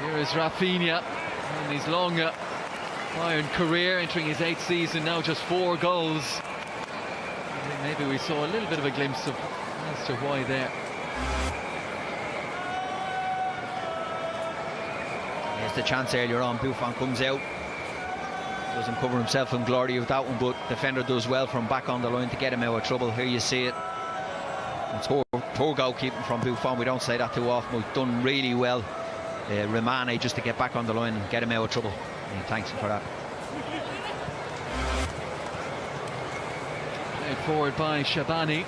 Here is Rafinha, and his long Bayern career, entering his 8th season, now just 4 goals. Maybe we saw a little bit of a glimpse of as to why there. There's the chance earlier on. Buffon comes out, doesn't cover himself in glory with that one, but defender does well from back on the line to get him out of trouble. Here you see it. It's poor goalkeeping from Buffon. We don't say that too often. We've done really well, Romani, just to get back on the line and get him out of trouble. And thanks for that. Played forward by Shabani.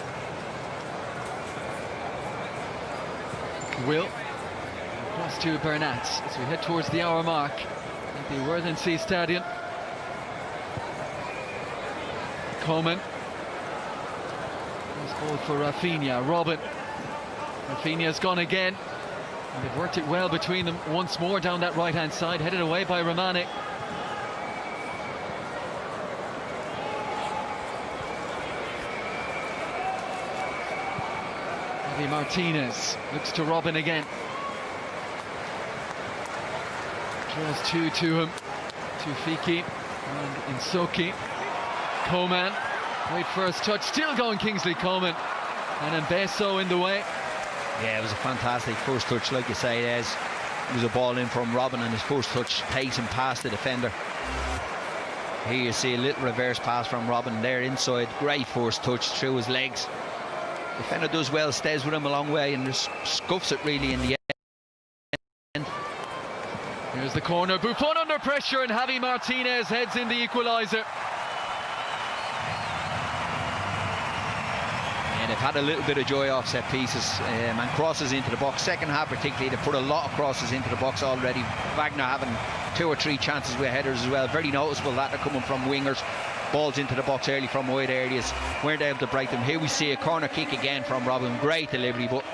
Will. Across to Bernat as we head towards the hour mark at the Worthing Stadium. Coman. Nice ball for Rafinha. Robben. Rafinha's gone again. And they've worked it well between them once more down that right hand side. Headed away by Romani. Martinez looks to Robben again. Draws two to him. To Fiki and Insoki. Coman. Great first touch. Still going Kingsley Coman. And Besso in the way. Yeah, it was a fantastic first touch, like you say. It was a ball in from Robben, and his first touch takes him past the defender. Here you see a little reverse pass from Robben there inside. Great first touch through his legs. Defender does well, stays with him a long way and just scuffs it really in the end. Here's the corner. Buffon under pressure, and Javi Martinez heads in the equaliser. And they've had a little bit of joy off set pieces and crosses into the box. Second half particularly, they put a lot of crosses into the box already. Wagner having 2 or 3 chances with headers as well. Very noticeable that they're coming from wingers. Balls into the box early from wide areas, weren't able to break them. Here we see a corner kick again from Robben. Great delivery, but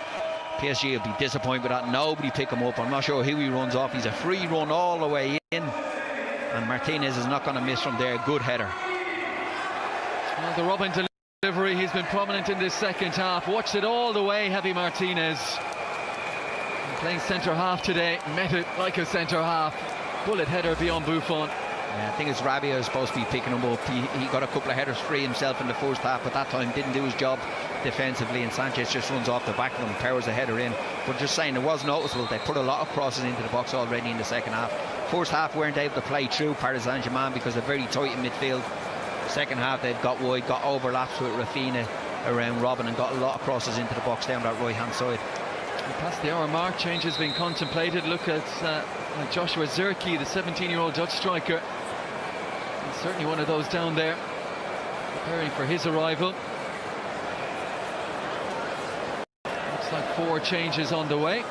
PSG will be disappointed with that. Nobody pick him up. I'm not sure who he runs off. He's a free run all the way in, and Martinez is not going to miss from there. Good header. Well, the Robben delivery, he's been prominent in this second half. Watched it all the way, Javi Martinez. Playing centre half today, met it like a centre half. Bullet header beyond Buffon. I think it's Rabiot is supposed to be picking him up. He got a couple of headers free himself in the first half, but that time didn't do his job defensively, and Sanchez just runs off the back of him and powers the header in. But just saying, it was noticeable. They put a lot of crosses into the box already in the second half. First half weren't able to play through Paris Saint-Germain because they're very tight in midfield. Second half they've got wide, got overlaps with Rafinha around Robin, and got a lot of crosses into the box down that right hand side. Past the hour mark, changes being contemplated. Look at Joshua Zirkzee, the 17-year-old Dutch striker. He's certainly one of those down there, preparing for his arrival. Looks like 4 changes on the way.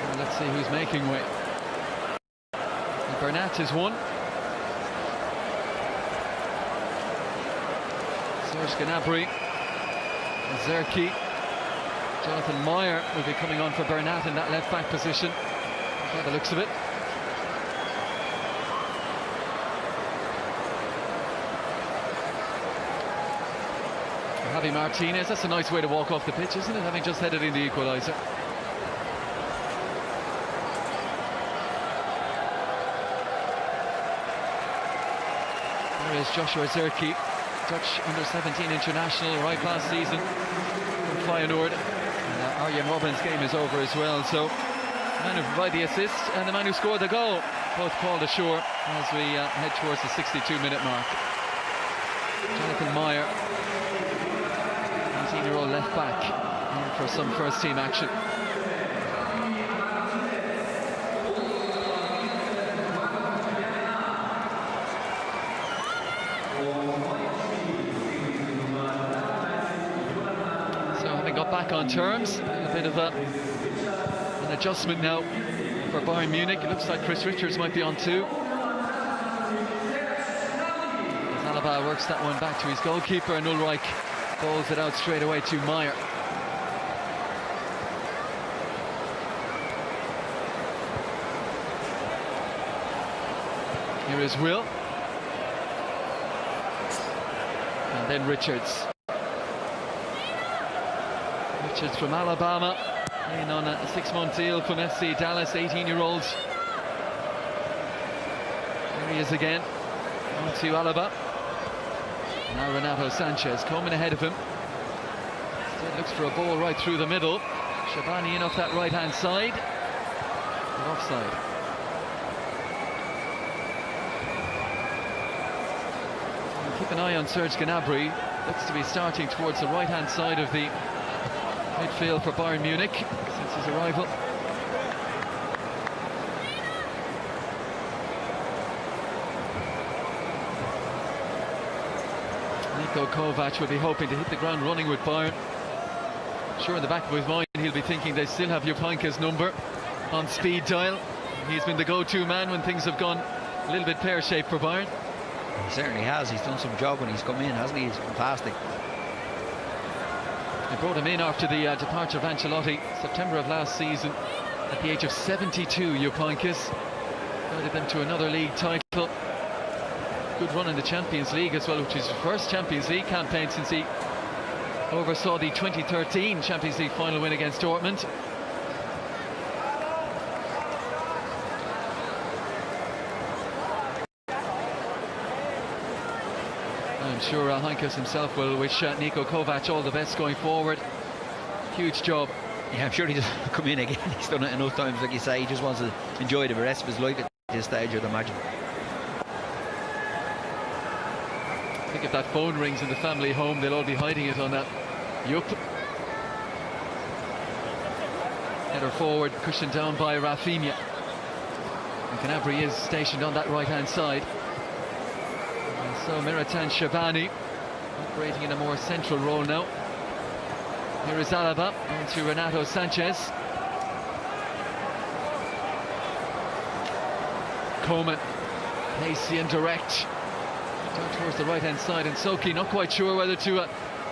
Well, let's see who's making way. Bernat is one. Serge Gnabry, Zirkzee, Jonathan Meyer will be coming on for Bernat in that left back position, by the looks of it. Javi Martinez, that's a nice way to walk off the pitch, isn't it? Having just headed in the equaliser. There is Joshua Zirkzee, Dutch under-17 international, right last season from Feyenoord. And Arjen Robben's game is over as well, so the man who provided the assist and the man who scored the goal both called ashore as we head towards the 62-minute mark. Jonathan Meyer, 18-year-old left back, in for some first-team action. Back on terms, a bit of an adjustment now for Bayern Munich. It looks like Chris Richards might be on too. As Alaba works that one back to his goalkeeper, and Ulreich bowls it out straight away to Meyer. Here is Will, and then Richards. Richards from Alabama, in on a 6-month deal from FC Dallas, 18-year-old. There he is again, on to Alaba. Now Renato Sanchez coming ahead of him. Instead looks for a ball right through the middle. Shabani in off that right-hand side, but offside. And keep an eye on Serge Gnabry. Looks to be starting towards the right-hand side of the midfield for Bayern Munich since his arrival. Niko Kovac will be hoping to hit the ground running with Bayern. Sure, in the back of his mind he'll be thinking they still have Jupanka's number on speed dial. He's been the go-to man when things have gone a little bit pear-shaped for Bayern. He certainly has. He's done some job when he's come in, hasn't he? He's fantastic. They brought him in after the departure of Ancelotti, September of last season, at the age of 72, Jupankas. Guided them to another league title. Good run in the Champions League as well, which is his first Champions League campaign since he oversaw the 2013 Champions League final win against Dortmund. I'm sure Heynckes himself will wish Niko Kovac all the best going forward. Huge job. Yeah, I'm sure he doesn't come in again. He's done it enough times, like you say. He just wants to enjoy the rest of his life at this stage, I'd imagine. I think if that phone rings in the family home, they'll all be hiding it on that. Yup. Header forward, cushioned down by Rafinha. And Gnabry is stationed on that right-hand side. So Miratan Shabani operating in a more central role now. Here is Alaba on to Renato Sanchez. Coman, pacey and direct, down towards the right hand side, and Soki not quite sure whether to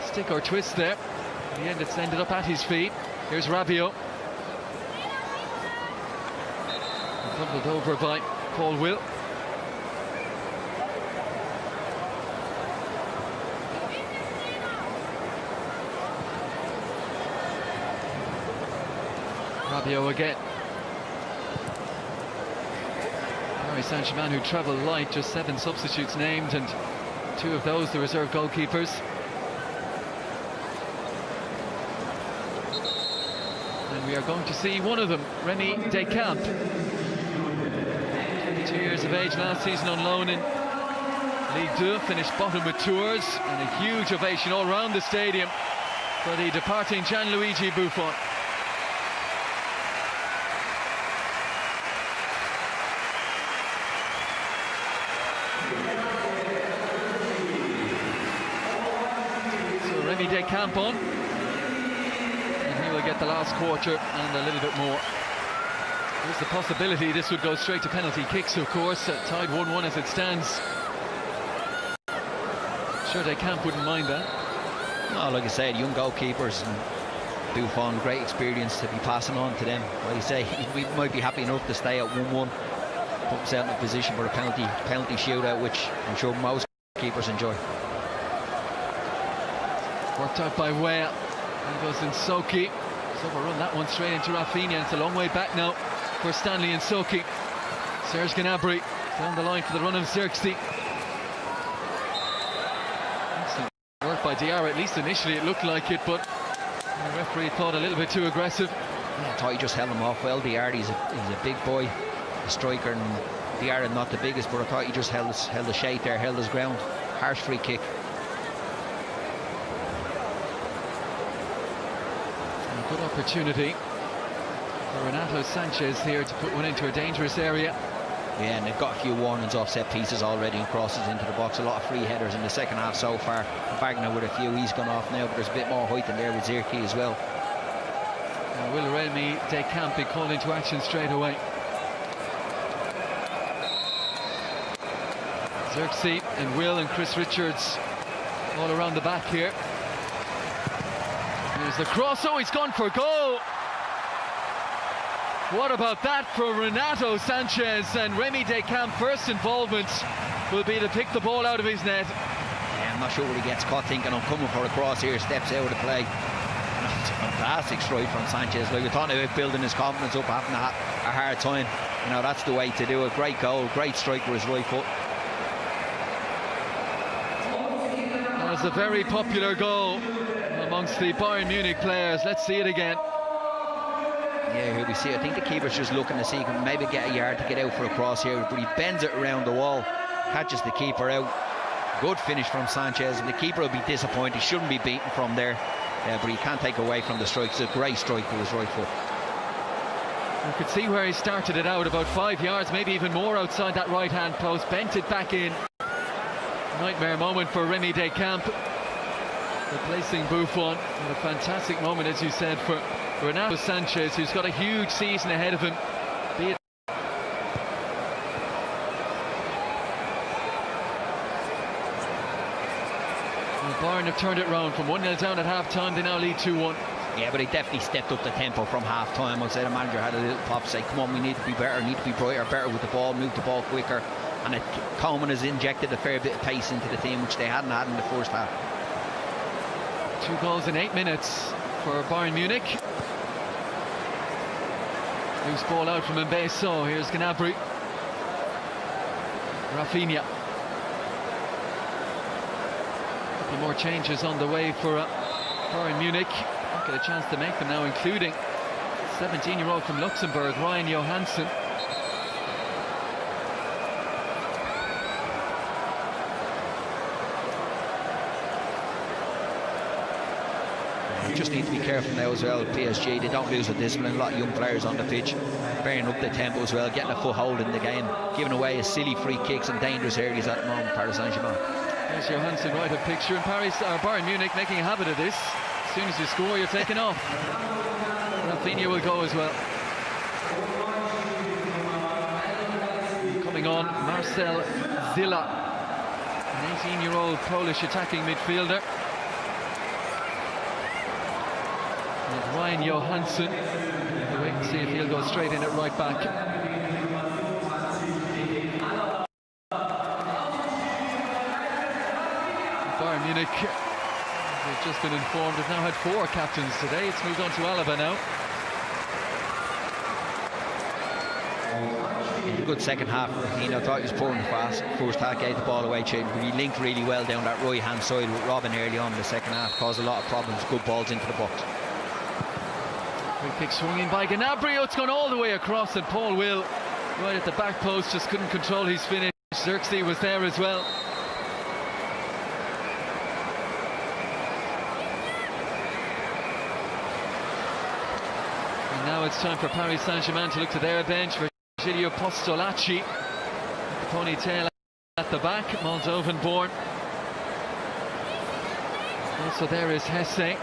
stick or twist there. In the end it's ended up at his feet. Here's Rabiot, tumbled over by Paul Will. Rabiot again. Paris Saint-Germain, who travelled light, just 7 substitutes named, and 2 of those the reserve goalkeepers. And we are going to see one of them, Remy Descamps. Years of age last season on loan in League 2, finished bottom with Tours, and a huge ovation all around the stadium for the departing Gianluigi Buffon. So Remy Descamps on, and he will get the last quarter and a little bit more. There's the possibility this would go straight to penalty kicks, of course, tied 1-1 as it stands. Sure, Descamps wouldn't mind that. No, like I said, young goalkeepers and Buffon, great experience to be passing on to them. Like I say, we might be happy enough to stay at 1-1, put themselves in a position for a penalty shootout, which I'm sure most keepers enjoy. Worked out by Weah. There goes Nsoki. So we'll run that one straight into Rafinha. It's a long way back now for Stanley Nsoki. Serge Gnabry down the line for the run of Xerxes. Excellent work by Diarra. At least initially it looked like it, but the referee thought a little bit too aggressive. Yeah, I thought he just held him off well. Diarra, he's a big boy, a striker, and Diarra not the biggest, but I thought he just held the shape there, held his ground. Harsh free kick. A good opportunity for Renato Sanchez here to put one into a dangerous area. Yeah, and they've got a few warnings off set pieces already and crosses into the box. A lot of free headers in the second half so far. Wagner with a few, he's gone off now, but there's a bit more height in there with Zirkzee as well. Now will Remy Descamps be called into action straight away? Xerxes and Will and Chris Richards all around the back here. Here's the cross. Oh, he's gone for goal. What about that for Renato Sanchez? And Remy Descamps' first involvement will be to pick the ball out of his net. Yeah, I'm not sure what he gets caught thinking, I'm coming for a cross here, steps out of the play. It's a fantastic strike from Sanchez. Like, we're talking about building his confidence up, having a hard time. You know, that's the way to do it. Great goal, great strike with his right foot. That was a very popular goal amongst the Bayern Munich players. Let's see it again. Yeah, here we see, I think the keeper's just looking to see, can maybe get a yard to get out for a cross here, but he bends it around the wall, catches the keeper out. Good finish from Sanchez, and the keeper will be disappointed. He shouldn't be beaten from there, but he can't take away from the strike. It's a great strike with his right foot. You could see where he started it out, about 5 yards, maybe even more outside that right-hand post, bent it back in. Nightmare moment for Remy Descamps, replacing Buffon. And a fantastic moment, as you said, for Renato Sanchez, who's got a huge season ahead of him. Be it Bayern have turned it round from 1-0 down at half-time. They now lead 2-1. Yeah, but he definitely stepped up the tempo from half-time. I'd say the manager had a little pop, say, come on, we need to be better, need to be brighter, better with the ball, move the ball quicker. And Coleman has injected a fair bit of pace into the team, which they hadn't had in the first half. 2 goals in 8 minutes for Bayern Munich. Loose ball out from Mbeso. Here's Gnabry. Rafinha. A couple more changes on the way for Bayern Munich. Don't get a chance to make them now, including 17-year-old from Luxembourg, Ryan Johansson. Just need to be careful now as well. PSG, they don't lose the discipline. A lot of young players on the pitch, bearing up the tempo as well, getting a foothold in the game, giving away silly free kicks and dangerous areas at the moment. Paris Saint-Germain. There's Johansson right of picture, and Bayern Munich making a habit of this. As soon as you score, you're taken off. Rafinha will go as well. Coming on, Marcel Zilla, an 18-year-old Polish attacking midfielder. And Ryan Johansson, we'll wait and see if he'll go straight in at right back. Bayern Munich, they've just been informed, have now had 4 captains today. It's moved on to Alaba now. A good second half. I thought he was pouring fast. First half, gave the ball away, but he linked really well down that right hand side with Robin early on in the second half, caused a lot of problems. Good balls into the box. Free kick swung in by Gnabry. It's gone all the way across, and Paul Will right at the back post, just couldn't control his finish. Xerxes was there as well. And now it's time for Paris Saint-Germain to look to their bench. Virgilio Postolacci, the ponytail at the back, Moldovan born. Also there is Hesse.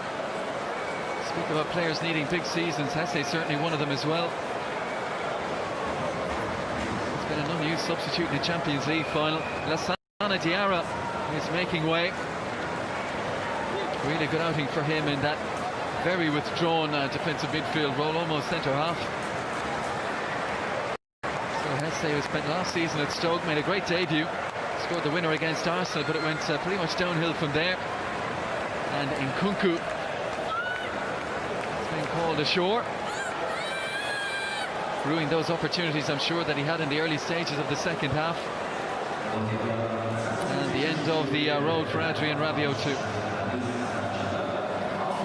Speak about players needing big seasons, Hesse is certainly one of them as well. It's been an unused substitute in the Champions League final. Lassana Diarra is making way. Really good outing for him in that very withdrawn defensive midfield role, almost centre half. So Hesse, who spent last season at Stoke, made a great debut. Scored the winner against Arsenal, but it went pretty much downhill from there. And Nkunku has been called ashore, ruining those opportunities, I'm sure, that he had in the early stages of the second half. And the end of the road for Adrien Rabiot too.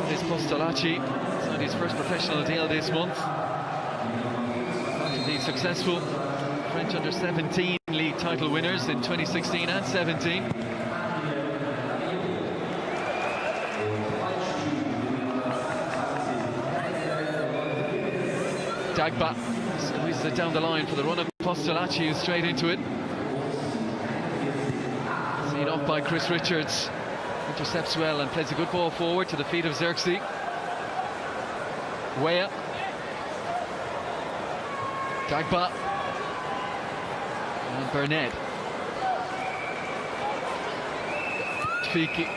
This Postolacci signed his first professional deal this month. The successful French under-17 league title winners in 2016 and 17. Dagba squeezes it down the line for the run of Postolacci, who's straight into it. Seen off by Chris Richards. Intercepts well and plays a good ball forward to the feet of Xerxes. Weah. Dagba. And Burnett. Fiki.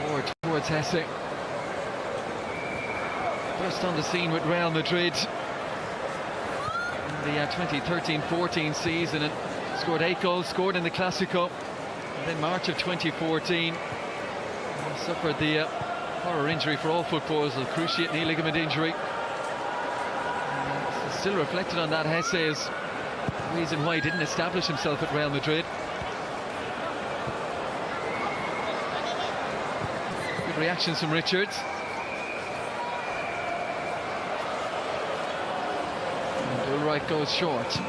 Forward towards Hesse. First on the scene with Real Madrid in the 2013-14 season, and scored 8 goals, scored in the Clásico. And then March of 2014, suffered the horror injury for all footballers, the cruciate knee ligament injury. Still reflected on that, Hesse, as the reason why he didn't establish himself at Real Madrid. Good reactions from Richards. Right goes short.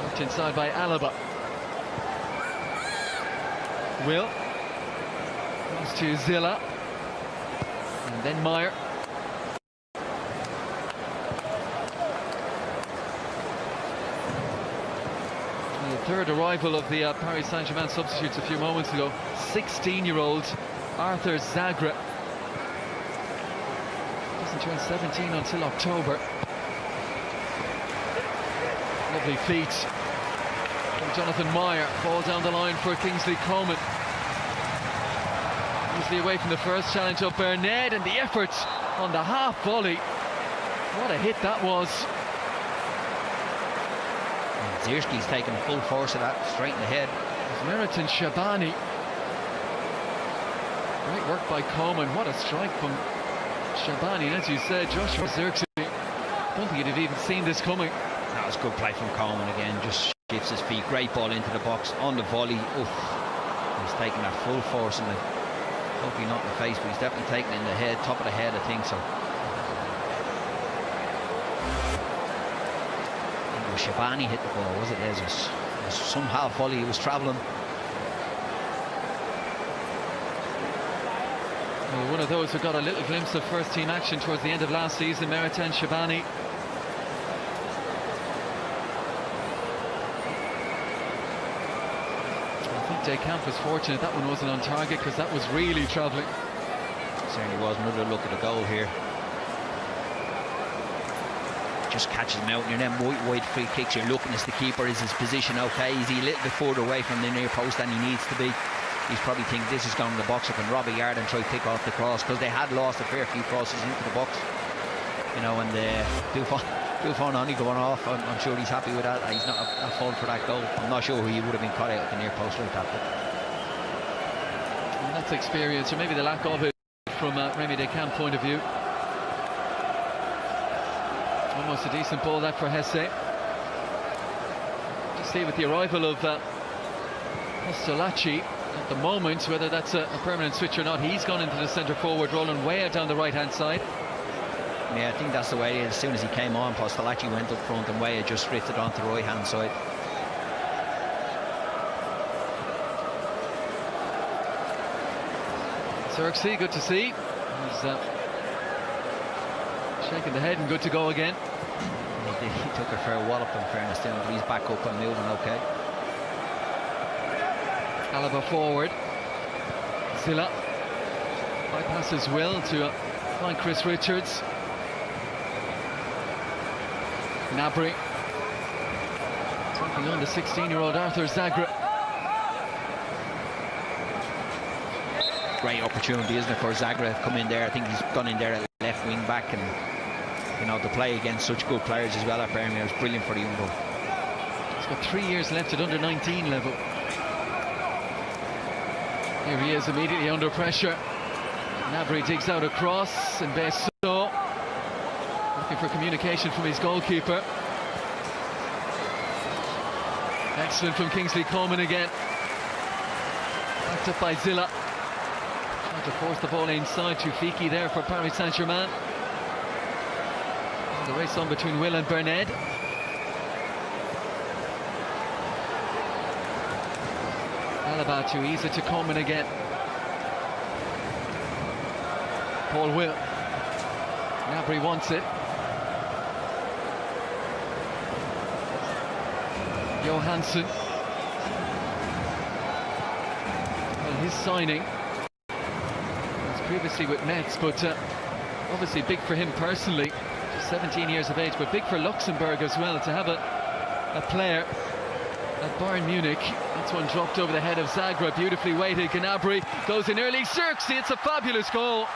Worked inside by Alaba. Will. Goes to Zilla. And then Meyer. The third arrival of the Paris Saint-Germain substitutes a few moments ago. 16-year-old Arthur Zagra. Doesn't turn 17 until October. Lovely feet from Jonathan Meyer. Ball down the line for Kingsley Coman. Easily away from the first challenge of Burnett, and the effort on the half volley. What a hit that was. Zierski's taking full force of that straight in the head. Meriton Shabani. Great work by Coman. What a strike from Shabani. And as you said, Joshua Xerxes, I don't think he'd have even seen this coming. That was good play from Coleman again, just shifts his feet, great ball into the box on the volley. Oof. He's taking that full force in the, hopefully not in the face, but he's definitely taking it in the head, top of the head, I think so. I think it was Shabani hit the ball, was it? It was some half volley, he was travelling. Well, one of those who got a little glimpse of first team action towards the end of last season, Meriton Shabani. Camp was fortunate that one wasn't on target, because that was really travelling. Certainly was. Another look at the goal here. Just catches him out, and then wide free kicks. You're looking as the keeper, is his position okay? Is he a little bit further away from the near post than he needs to be? He's probably thinking this is going in the box up and rob a yard and try to pick off the cross, because they had lost a fair few crosses into the box, you know, and Buffon only going off. I'm sure he's happy with that. He's not at fault for that goal. I'm not sure who he would have been caught out at the near post like that. And that's experience, or maybe the lack of it, from Remy Descamps' point of view. Almost a decent ball that for Hesse. Just see with the arrival of Postolacci at the moment, whether that's a permanent switch or not. He's gone into the centre forward role and way out down the right hand side. Yeah, I think that's the way. As soon as he came on, Postolacci went up front and Weah just drifted onto the right hand side. Xerxes, good to see. He's shaking the head and good to go again. He took a fair wallop in fairness to him, but he's back up and moving okay. Alaba forward. Zilla bypasses Will to find Chris Richards. Gnabry taking on the 16-year-old Arthur Zagra. Great opportunity, isn't it, for Zagra to come in there. I think he's gone in there at left wing back, and you know, to play against such good players as well at Bayern was brilliant for the young boy. He's got 3 years left at under 19 level. Here he is immediately under pressure. Gnabry digs out a cross, and Besso looking for communication from his goalkeeper. Excellent from Kingsley Coman again. Backed up by Zilla. Trying to force the ball inside to Fiki there for Paris Saint-Germain. The race on between Will and Berned. Alaba to ease it to Coman again. Paul Will. Gnabry wants it. Johansson. Well, his signing was previously with Metz, but obviously big for him personally. Just 17 years of age, but big for Luxembourg as well to have a player at Bayern Munich. That's one dropped over the head of Zagra, beautifully weighted. Gnabry goes in early. Xerxes, it's a fabulous goal.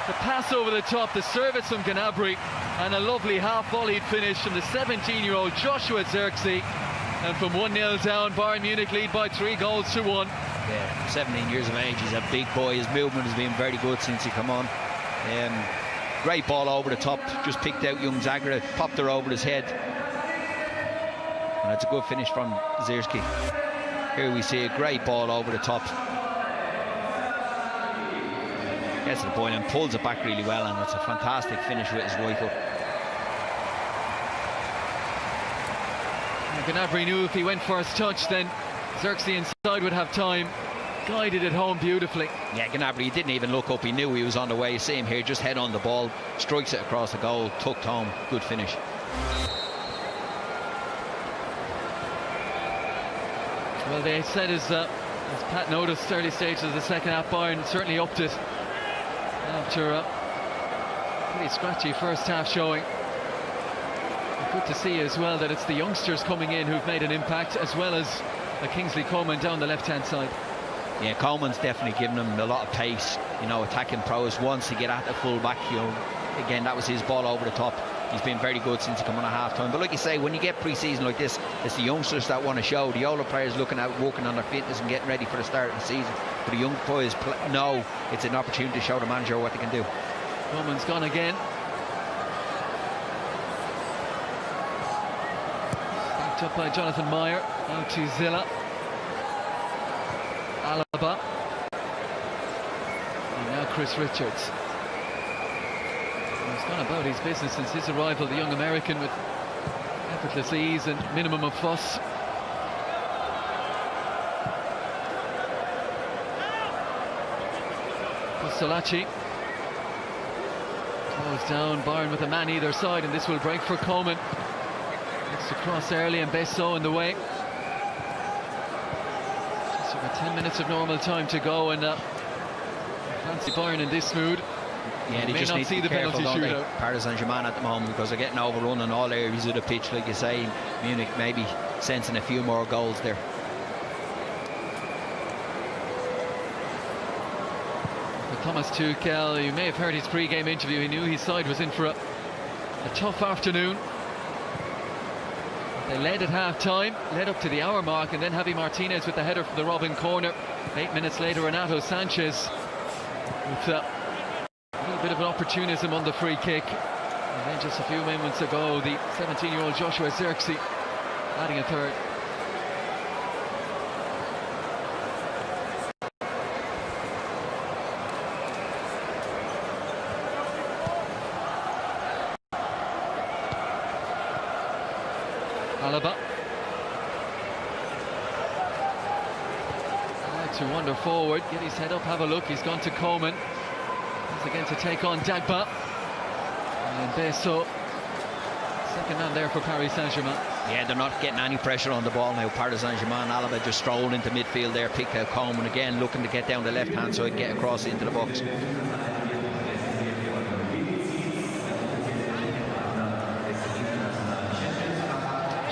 The pass over the top, the service from Gnabry, and a lovely half-volleyed finish from the 17-year-old Joshua Xerxes. And from 1-0 down, Bayern Munich lead by 3-1. Yeah, 17 years of age, he's a big boy. His movement has been very good since he come on. Great ball over the top, just picked out young Zagra, popped her over his head. And it's a good finish from Xerxes. Here we see a great ball over the top. Gets to the point and pulls it back really well, and it's a fantastic finish with his right foot. Gnabry knew if he went first touch, then Xerxes inside would have time. Guided it home beautifully. Yeah, Gnabry, he didn't even look up, he knew he was on the way. See him here, just head on the ball, strikes it across the goal, tucked home, good finish. Well, they said as Pat noticed, early stages of the second half, Bayern certainly upped it after a pretty scratchy first half showing. Good to see as well that it's the youngsters coming in who've made an impact, as well as Kingsley Coman down the left-hand side. Yeah, Coleman's definitely given him a lot of pace, you know, attacking prowess. Once to get at the full back, you know, again, that was his ball over the top. He's been very good since he come on at half-time. But like you say, when you get pre-season like this, it's the youngsters that want to show. The older players looking at working on their fitness and getting ready for the start of the season. But the young boys know it's an opportunity to show the manager what they can do. Coman's gone again. Backed up by Jonathan Meyer. Now to Zilla. Alaba. And now Chris Richards. He's gone about his business since his arrival, the young American, with effortless ease and minimum of fuss. Postolacci closed down, Bayern with a man either side, and this will break for Coman. Gets to cross early, and Besso in the way. Just over 10 minutes of normal time to go, and fancy Bayern in this mood. Yeah, they may just not need see to be the careful, penalty don't they? shootout. Paris Saint-Germain at the moment, because they're getting overrun in all areas of the pitch, like you say. Munich maybe sensing a few more goals there. For Thomas Tuchel, you may have heard his pre-game interview. He knew his side was in for a tough afternoon. They led at half-time, led up to the hour mark, and then Javi Martinez with the header from the Robin corner. 8 minutes later, Renato Sanchez with a little bit of an opportunism on the free kick. And then just a few moments ago, the 17-year-old Joshua Xerxes adding a third. Alaba. To wander forward, get his head up, have a look. He's gone to Coleman. He's again to take on Dagba. And Besso, second man there for Paris Saint-Germain. Yeah, they're not getting any pressure on the ball now. Paris Saint-Germain, Alaba just strolled into midfield there, picked out Coleman again, looking to get down the left-hand side, get across into the box.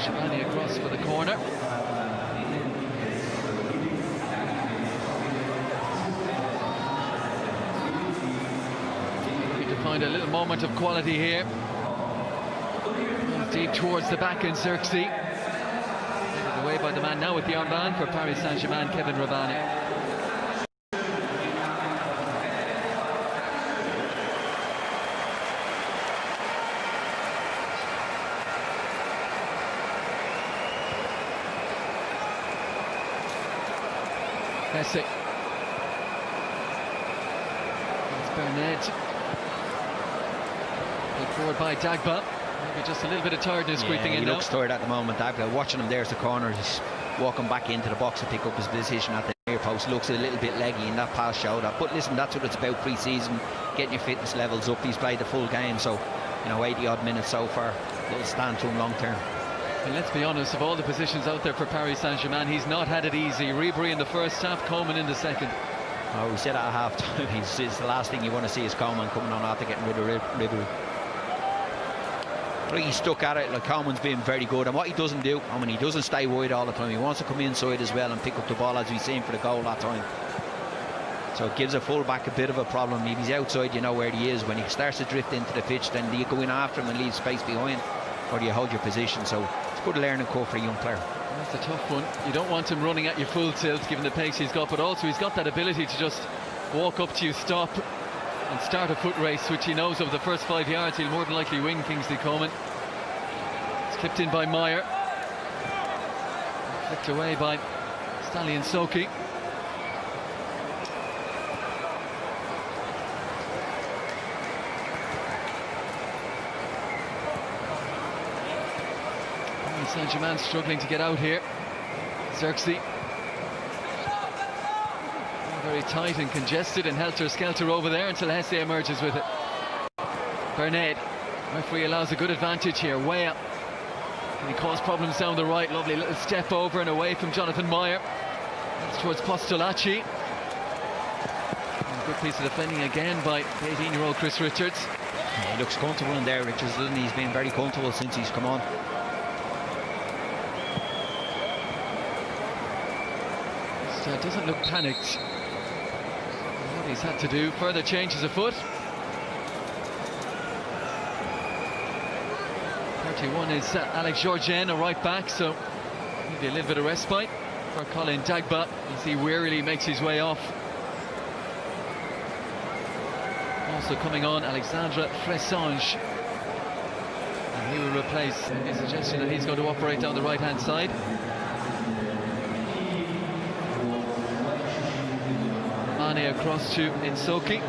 Shabani across for the corner. Find a little moment of quality here. Deep towards the back in Xerxes. Headed away by the man now with the armband for Paris Saint-Germain, Kevin Ravani. Messi. It's Bernard. Forward by Dagba. Maybe just a little bit of tiredness creeping in he now. looks tired at the moment, Dagba. Watching him there's the corner. He's walking back into the box to pick up his position at the near post. Looks a little bit leggy, and that pass showed that. But listen, that's what it's about pre-season, getting your fitness levels up. He's played the full game, so 80 odd minutes so far. It'll stand to him long term. And let's be honest, of all the positions out there for Paris Saint-Germain, he's not had it easy. Ribery in the first half, Coleman in the second. Oh, we said at half time, it's the last thing you want to see is Coleman coming on after getting rid of Ribery. He's stuck at it. Like, Coleman's been very good, and what he doesn't do, he doesn't stay wide all the time. He wants to come inside as well and pick up the ball, as we've seen for the goal that time. So it gives a full-back a bit of a problem. If he's outside, you know where he is. When he starts to drift into the pitch, then do you go in after him and leave space behind, or do you hold your position? So it's a good learning curve for a young player. That's a tough one. You don't want him running at your full tilt given the pace he's got, but also he's got that ability to just walk up to you, stop and start a foot race, which he knows over the first 5 yards he'll more than likely win. Kingsley Coman. It's clipped in by Meyer, flicked away by Stanley and Soki. Saint-Germain struggling to get out here. Xerxes very tight and congested and helter-skelter over there until Hesse emerges with it. Bernard, referee allows a good advantage here, way up. And he caused problems down the right. Lovely little step over and away from Jonathan Meyer. That's towards Postolacci. And a good piece of defending again by 18-year-old Chris Richards. Yeah, he looks comfortable in there, Richards, doesn't he? He's been very comfortable since he's come on. Doesn't look panicked. What he's had to do, further changes afoot. 31 is Alex Georgian, a right back, so maybe a little bit of respite for Colin Dagba as he wearily makes his way off. Also coming on, Alexandre Fressange, and he will replace a suggestion that he's going to operate down the right-hand side. Across to Insoki.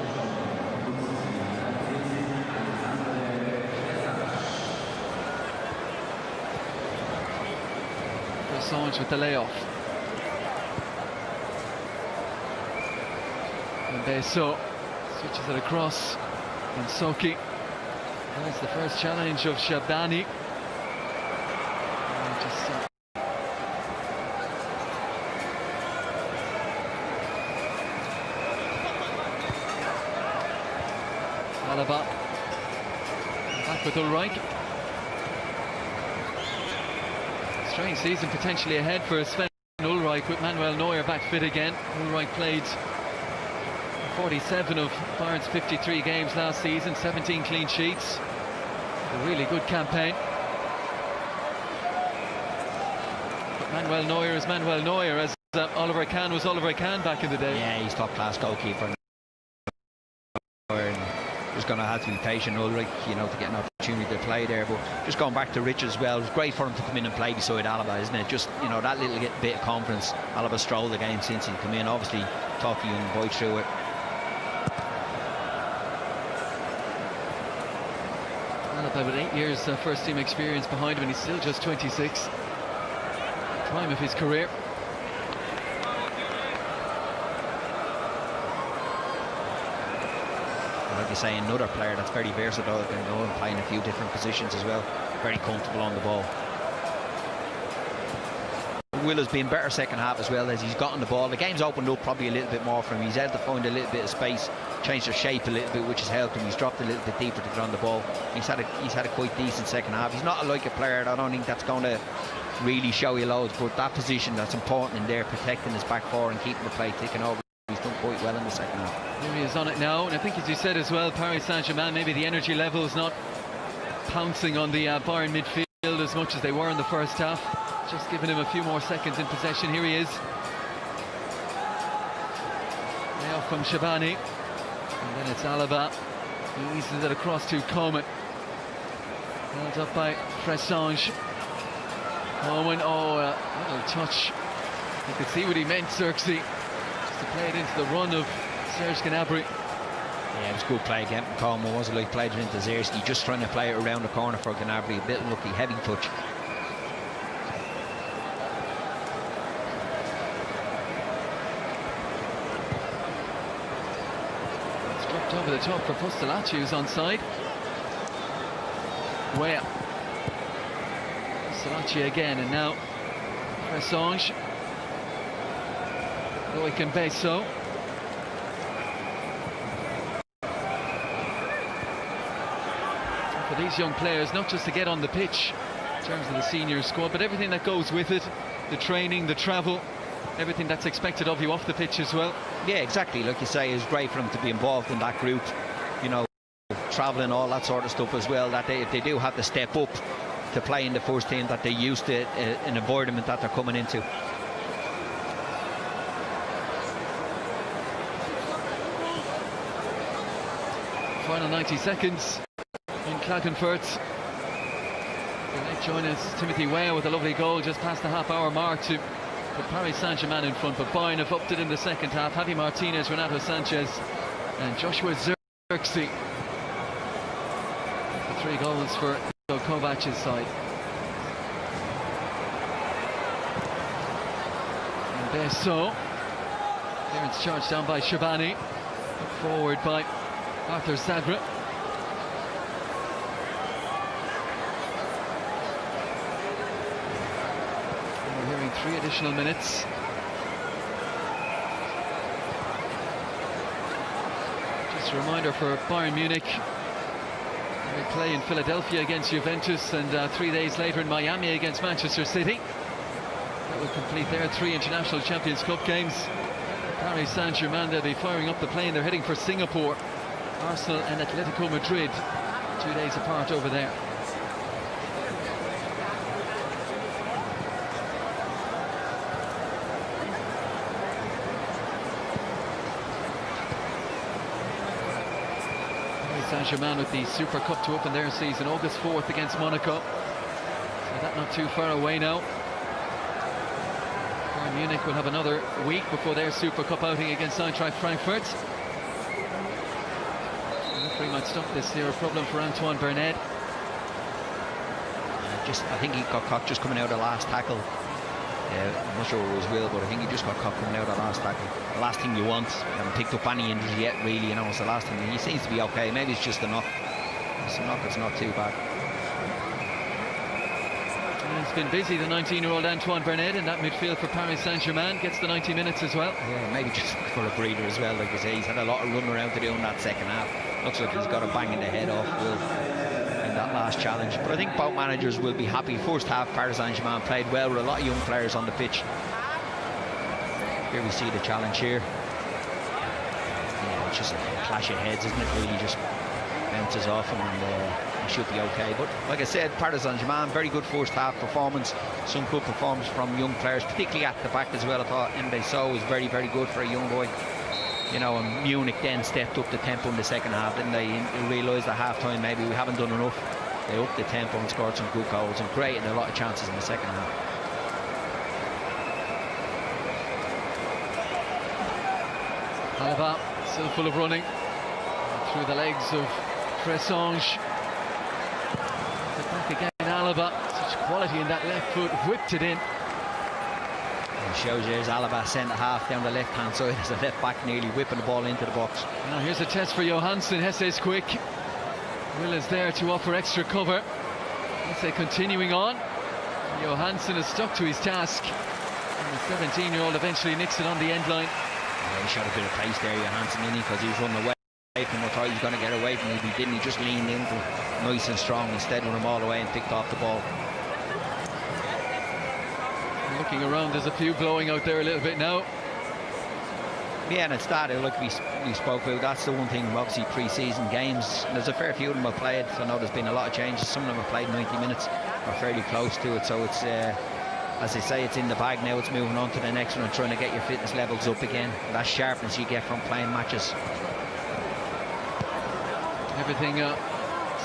Assange with the layoff. And Besso switches it across. Insoki. That's the first challenge of Shabani. Alaba back with Ulreich. Strange season potentially ahead for Sven Ulreich with Manuel Neuer back fit again. Ulreich played 47 of Bayern's 53 games last season, 17 clean sheets. A really good campaign. But Manuel Neuer is Manuel Neuer, as Oliver Kahn was Oliver Kahn back in the day. Yeah, he's top class goalkeeper. Just going to have to be patient, Ulrich, to get an opportunity to play there. But just going back to Rich as well, it's great for him to come in and play beside Alaba, isn't it? Just, that little bit of confidence. Alaba strolled the game since he come in, obviously talking young boy through it. Alaba with 8 years first team experience behind him, and he's still just 26. Prime of his career. Like you say, another player that's very versatile, can go and play in a few different positions as well. Very comfortable on the ball. Will has been better second half as well as he's gotten the ball. The game's opened up probably a little bit more for him. He's able to find a little bit of space, changed their shape a little bit, which has helped him. He's dropped a little bit deeper to get on the ball. He's had a quite decent second half. He's not like a player, I don't think that's going to really show you loads, but that position that's important in there, protecting his back four and keeping the play ticking over, he's done quite well in the second half. Here he is on it now, and I think, as you said as well, Paris Saint-Germain, maybe the energy level is not pouncing on the Bayern midfield as much as they were in the first half. Just giving him a few more seconds in possession. Here he is. Way off from Shabani. And then it's Alaba. He eases it across to Coman. Held up by Fressange. Coman, a little touch. You could see what he meant, Xerxes. Just to play it into the run of Serge Gnabry. Yeah, it was a good play again from Coman. Wasn't like played it into Xerxes. Just trying to play it around the corner for Gnabry. A bit lucky, heavy touch. Over the top for Postolacci, who's onside. Where Postolacci again, and now Fressange. Loic Mbesso. For these young players, not just to get on the pitch in terms of the senior squad, but everything that goes with it, the training, the travel, everything that's expected of you off the pitch as well. Yeah, exactly. Like you say, it's great for them to be involved in that group, you know, travelling, all that sort of stuff as well, that if they do have to step up to play in the first team, that they're used to an environment that they're coming into. Final 90 seconds in Klagenfurt. The next join us, Timothy Weah, with a lovely goal just past the half-hour mark to put Paris Saint-Germain in front, but Bayern have upped it in the second half. Javi Martinez, Renato Sanchez and Joshua Xerxes. The 3 goals for Kovac's side. And Besso. Clearance charged down by Shabani. Forward by Arthur Sadra. We're hearing 3 additional minutes. Just a reminder for Bayern Munich, they play in Philadelphia against Juventus, and 3 days later in Miami against Manchester City. That will complete their 3 International Champions Cup games. Paris Saint-Germain, they'll be firing up the plane. They're heading for Singapore. Arsenal and Atletico Madrid 2 days apart over there. Paris Saint-Germain with the Super Cup to open their season August 4th against Monaco. So that not too far away now. Bayern Munich will have another week before their Super Cup outing against Eintracht Frankfurt. The referee might stop this here, a problem for Antoine Bernard. I think he got caught just coming out of the last tackle. I'm not sure it was Will, but I think he just got caught coming out of the last tackle. The last thing you want. Haven't picked up any injuries yet, really. You know, it's the last thing. He seems to be okay. Maybe it's just a knock. It's a knock. It's not too bad. And it's been busy, the 19-year-old Antoine Bernard in that midfield for Paris Saint-Germain. Gets the 90 minutes as well. Yeah, maybe just for a breather as well. Like you say, he's had a lot of running around to do in that second half. Looks like he's got a bang in the head off Will in that last challenge. But I think both managers will be happy. First half, Paris Saint-Germain played well with a lot of young players on the pitch. Here we see the challenge here. Yeah, it's just a clash of heads, isn't it? Really just bounces off him, and he should be okay. But like I said, Paris Saint-Germain, very good first half performance. Some good performance from young players, particularly at the back as well. I thought Mbesso was very, very good for a young boy. You know, and Munich then stepped up the tempo in the second half, didn't they? They realised at half-time maybe we haven't done enough. They upped the tempo and scored some good goals and created a lot of chances in the second half. Alaba still full of running through the legs of Fressange. Alaba, such quality in that left foot, whipped it in. It shows you there's Alaba centre half down the left hand side as a left back, nearly whipping the ball into the box. Now here's a test for Johansson. Hesse's quick. Will is there to offer extra cover. Hesse continuing on. Johansson is stuck to his task. And the 17-year-old eventually nicks it on the end line. Yeah, he shot a bit of pace there, Johansson, didn't he? Because he was running away from him. I thought he was going to get away from him. He didn't. He just leaned into him nice and strong. Instead, run him all the way and picked off the ball. Looking around, there's a few blowing out there a little bit now. Yeah, and it's that, like we spoke about, that's the one thing, obviously pre-season games, there's a fair few of them have played. I know there's been a lot of changes, some of them have played 90 minutes or fairly close to it, so it's as they say, it's in the bag now. It's moving on to the next one and trying to get your fitness levels up again. That sharpness you get from playing matches. Everything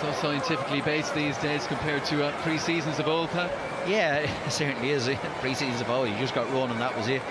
so scientifically based these days compared to pre-seasons of old, Pat. Yeah, it certainly is. Pre-seasons of old, you just got run and that was it.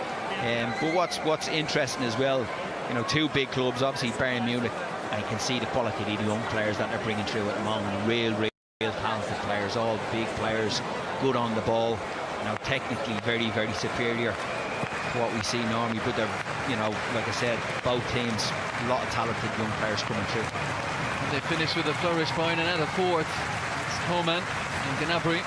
But what's interesting as well, you know, two big clubs, obviously Bayern Munich, and you can see the quality of the young players that they're bringing through at the moment. Real talented players, all big players, good on the ball, you know, technically very, very superior to what we see normally. But they're, you know, like I said, both teams, a lot of talented young players coming through. And they finish with a flourish, Bayern, and at a fourth, it's Coman and Gnabry.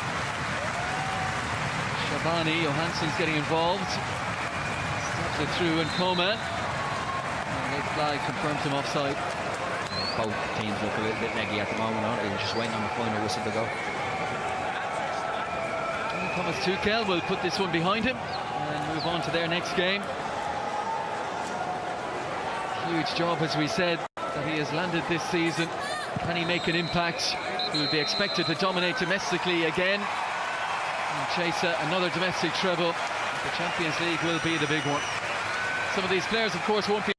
Shabani, Johansson's getting involved. Stabs it through, and Coman. And the flag confirms him offside. Both teams look a little bit neggy at the moment, aren't they? They're just waiting on the final whistle to go. And Thomas Tuchel will put this one behind him and move on to their next game. Huge job, as we said, that he has landed this season. Can he make an impact? He will be expected to dominate domestically again and chase another domestic treble. The Champions League will be the big one. Some of these players, of course, won't be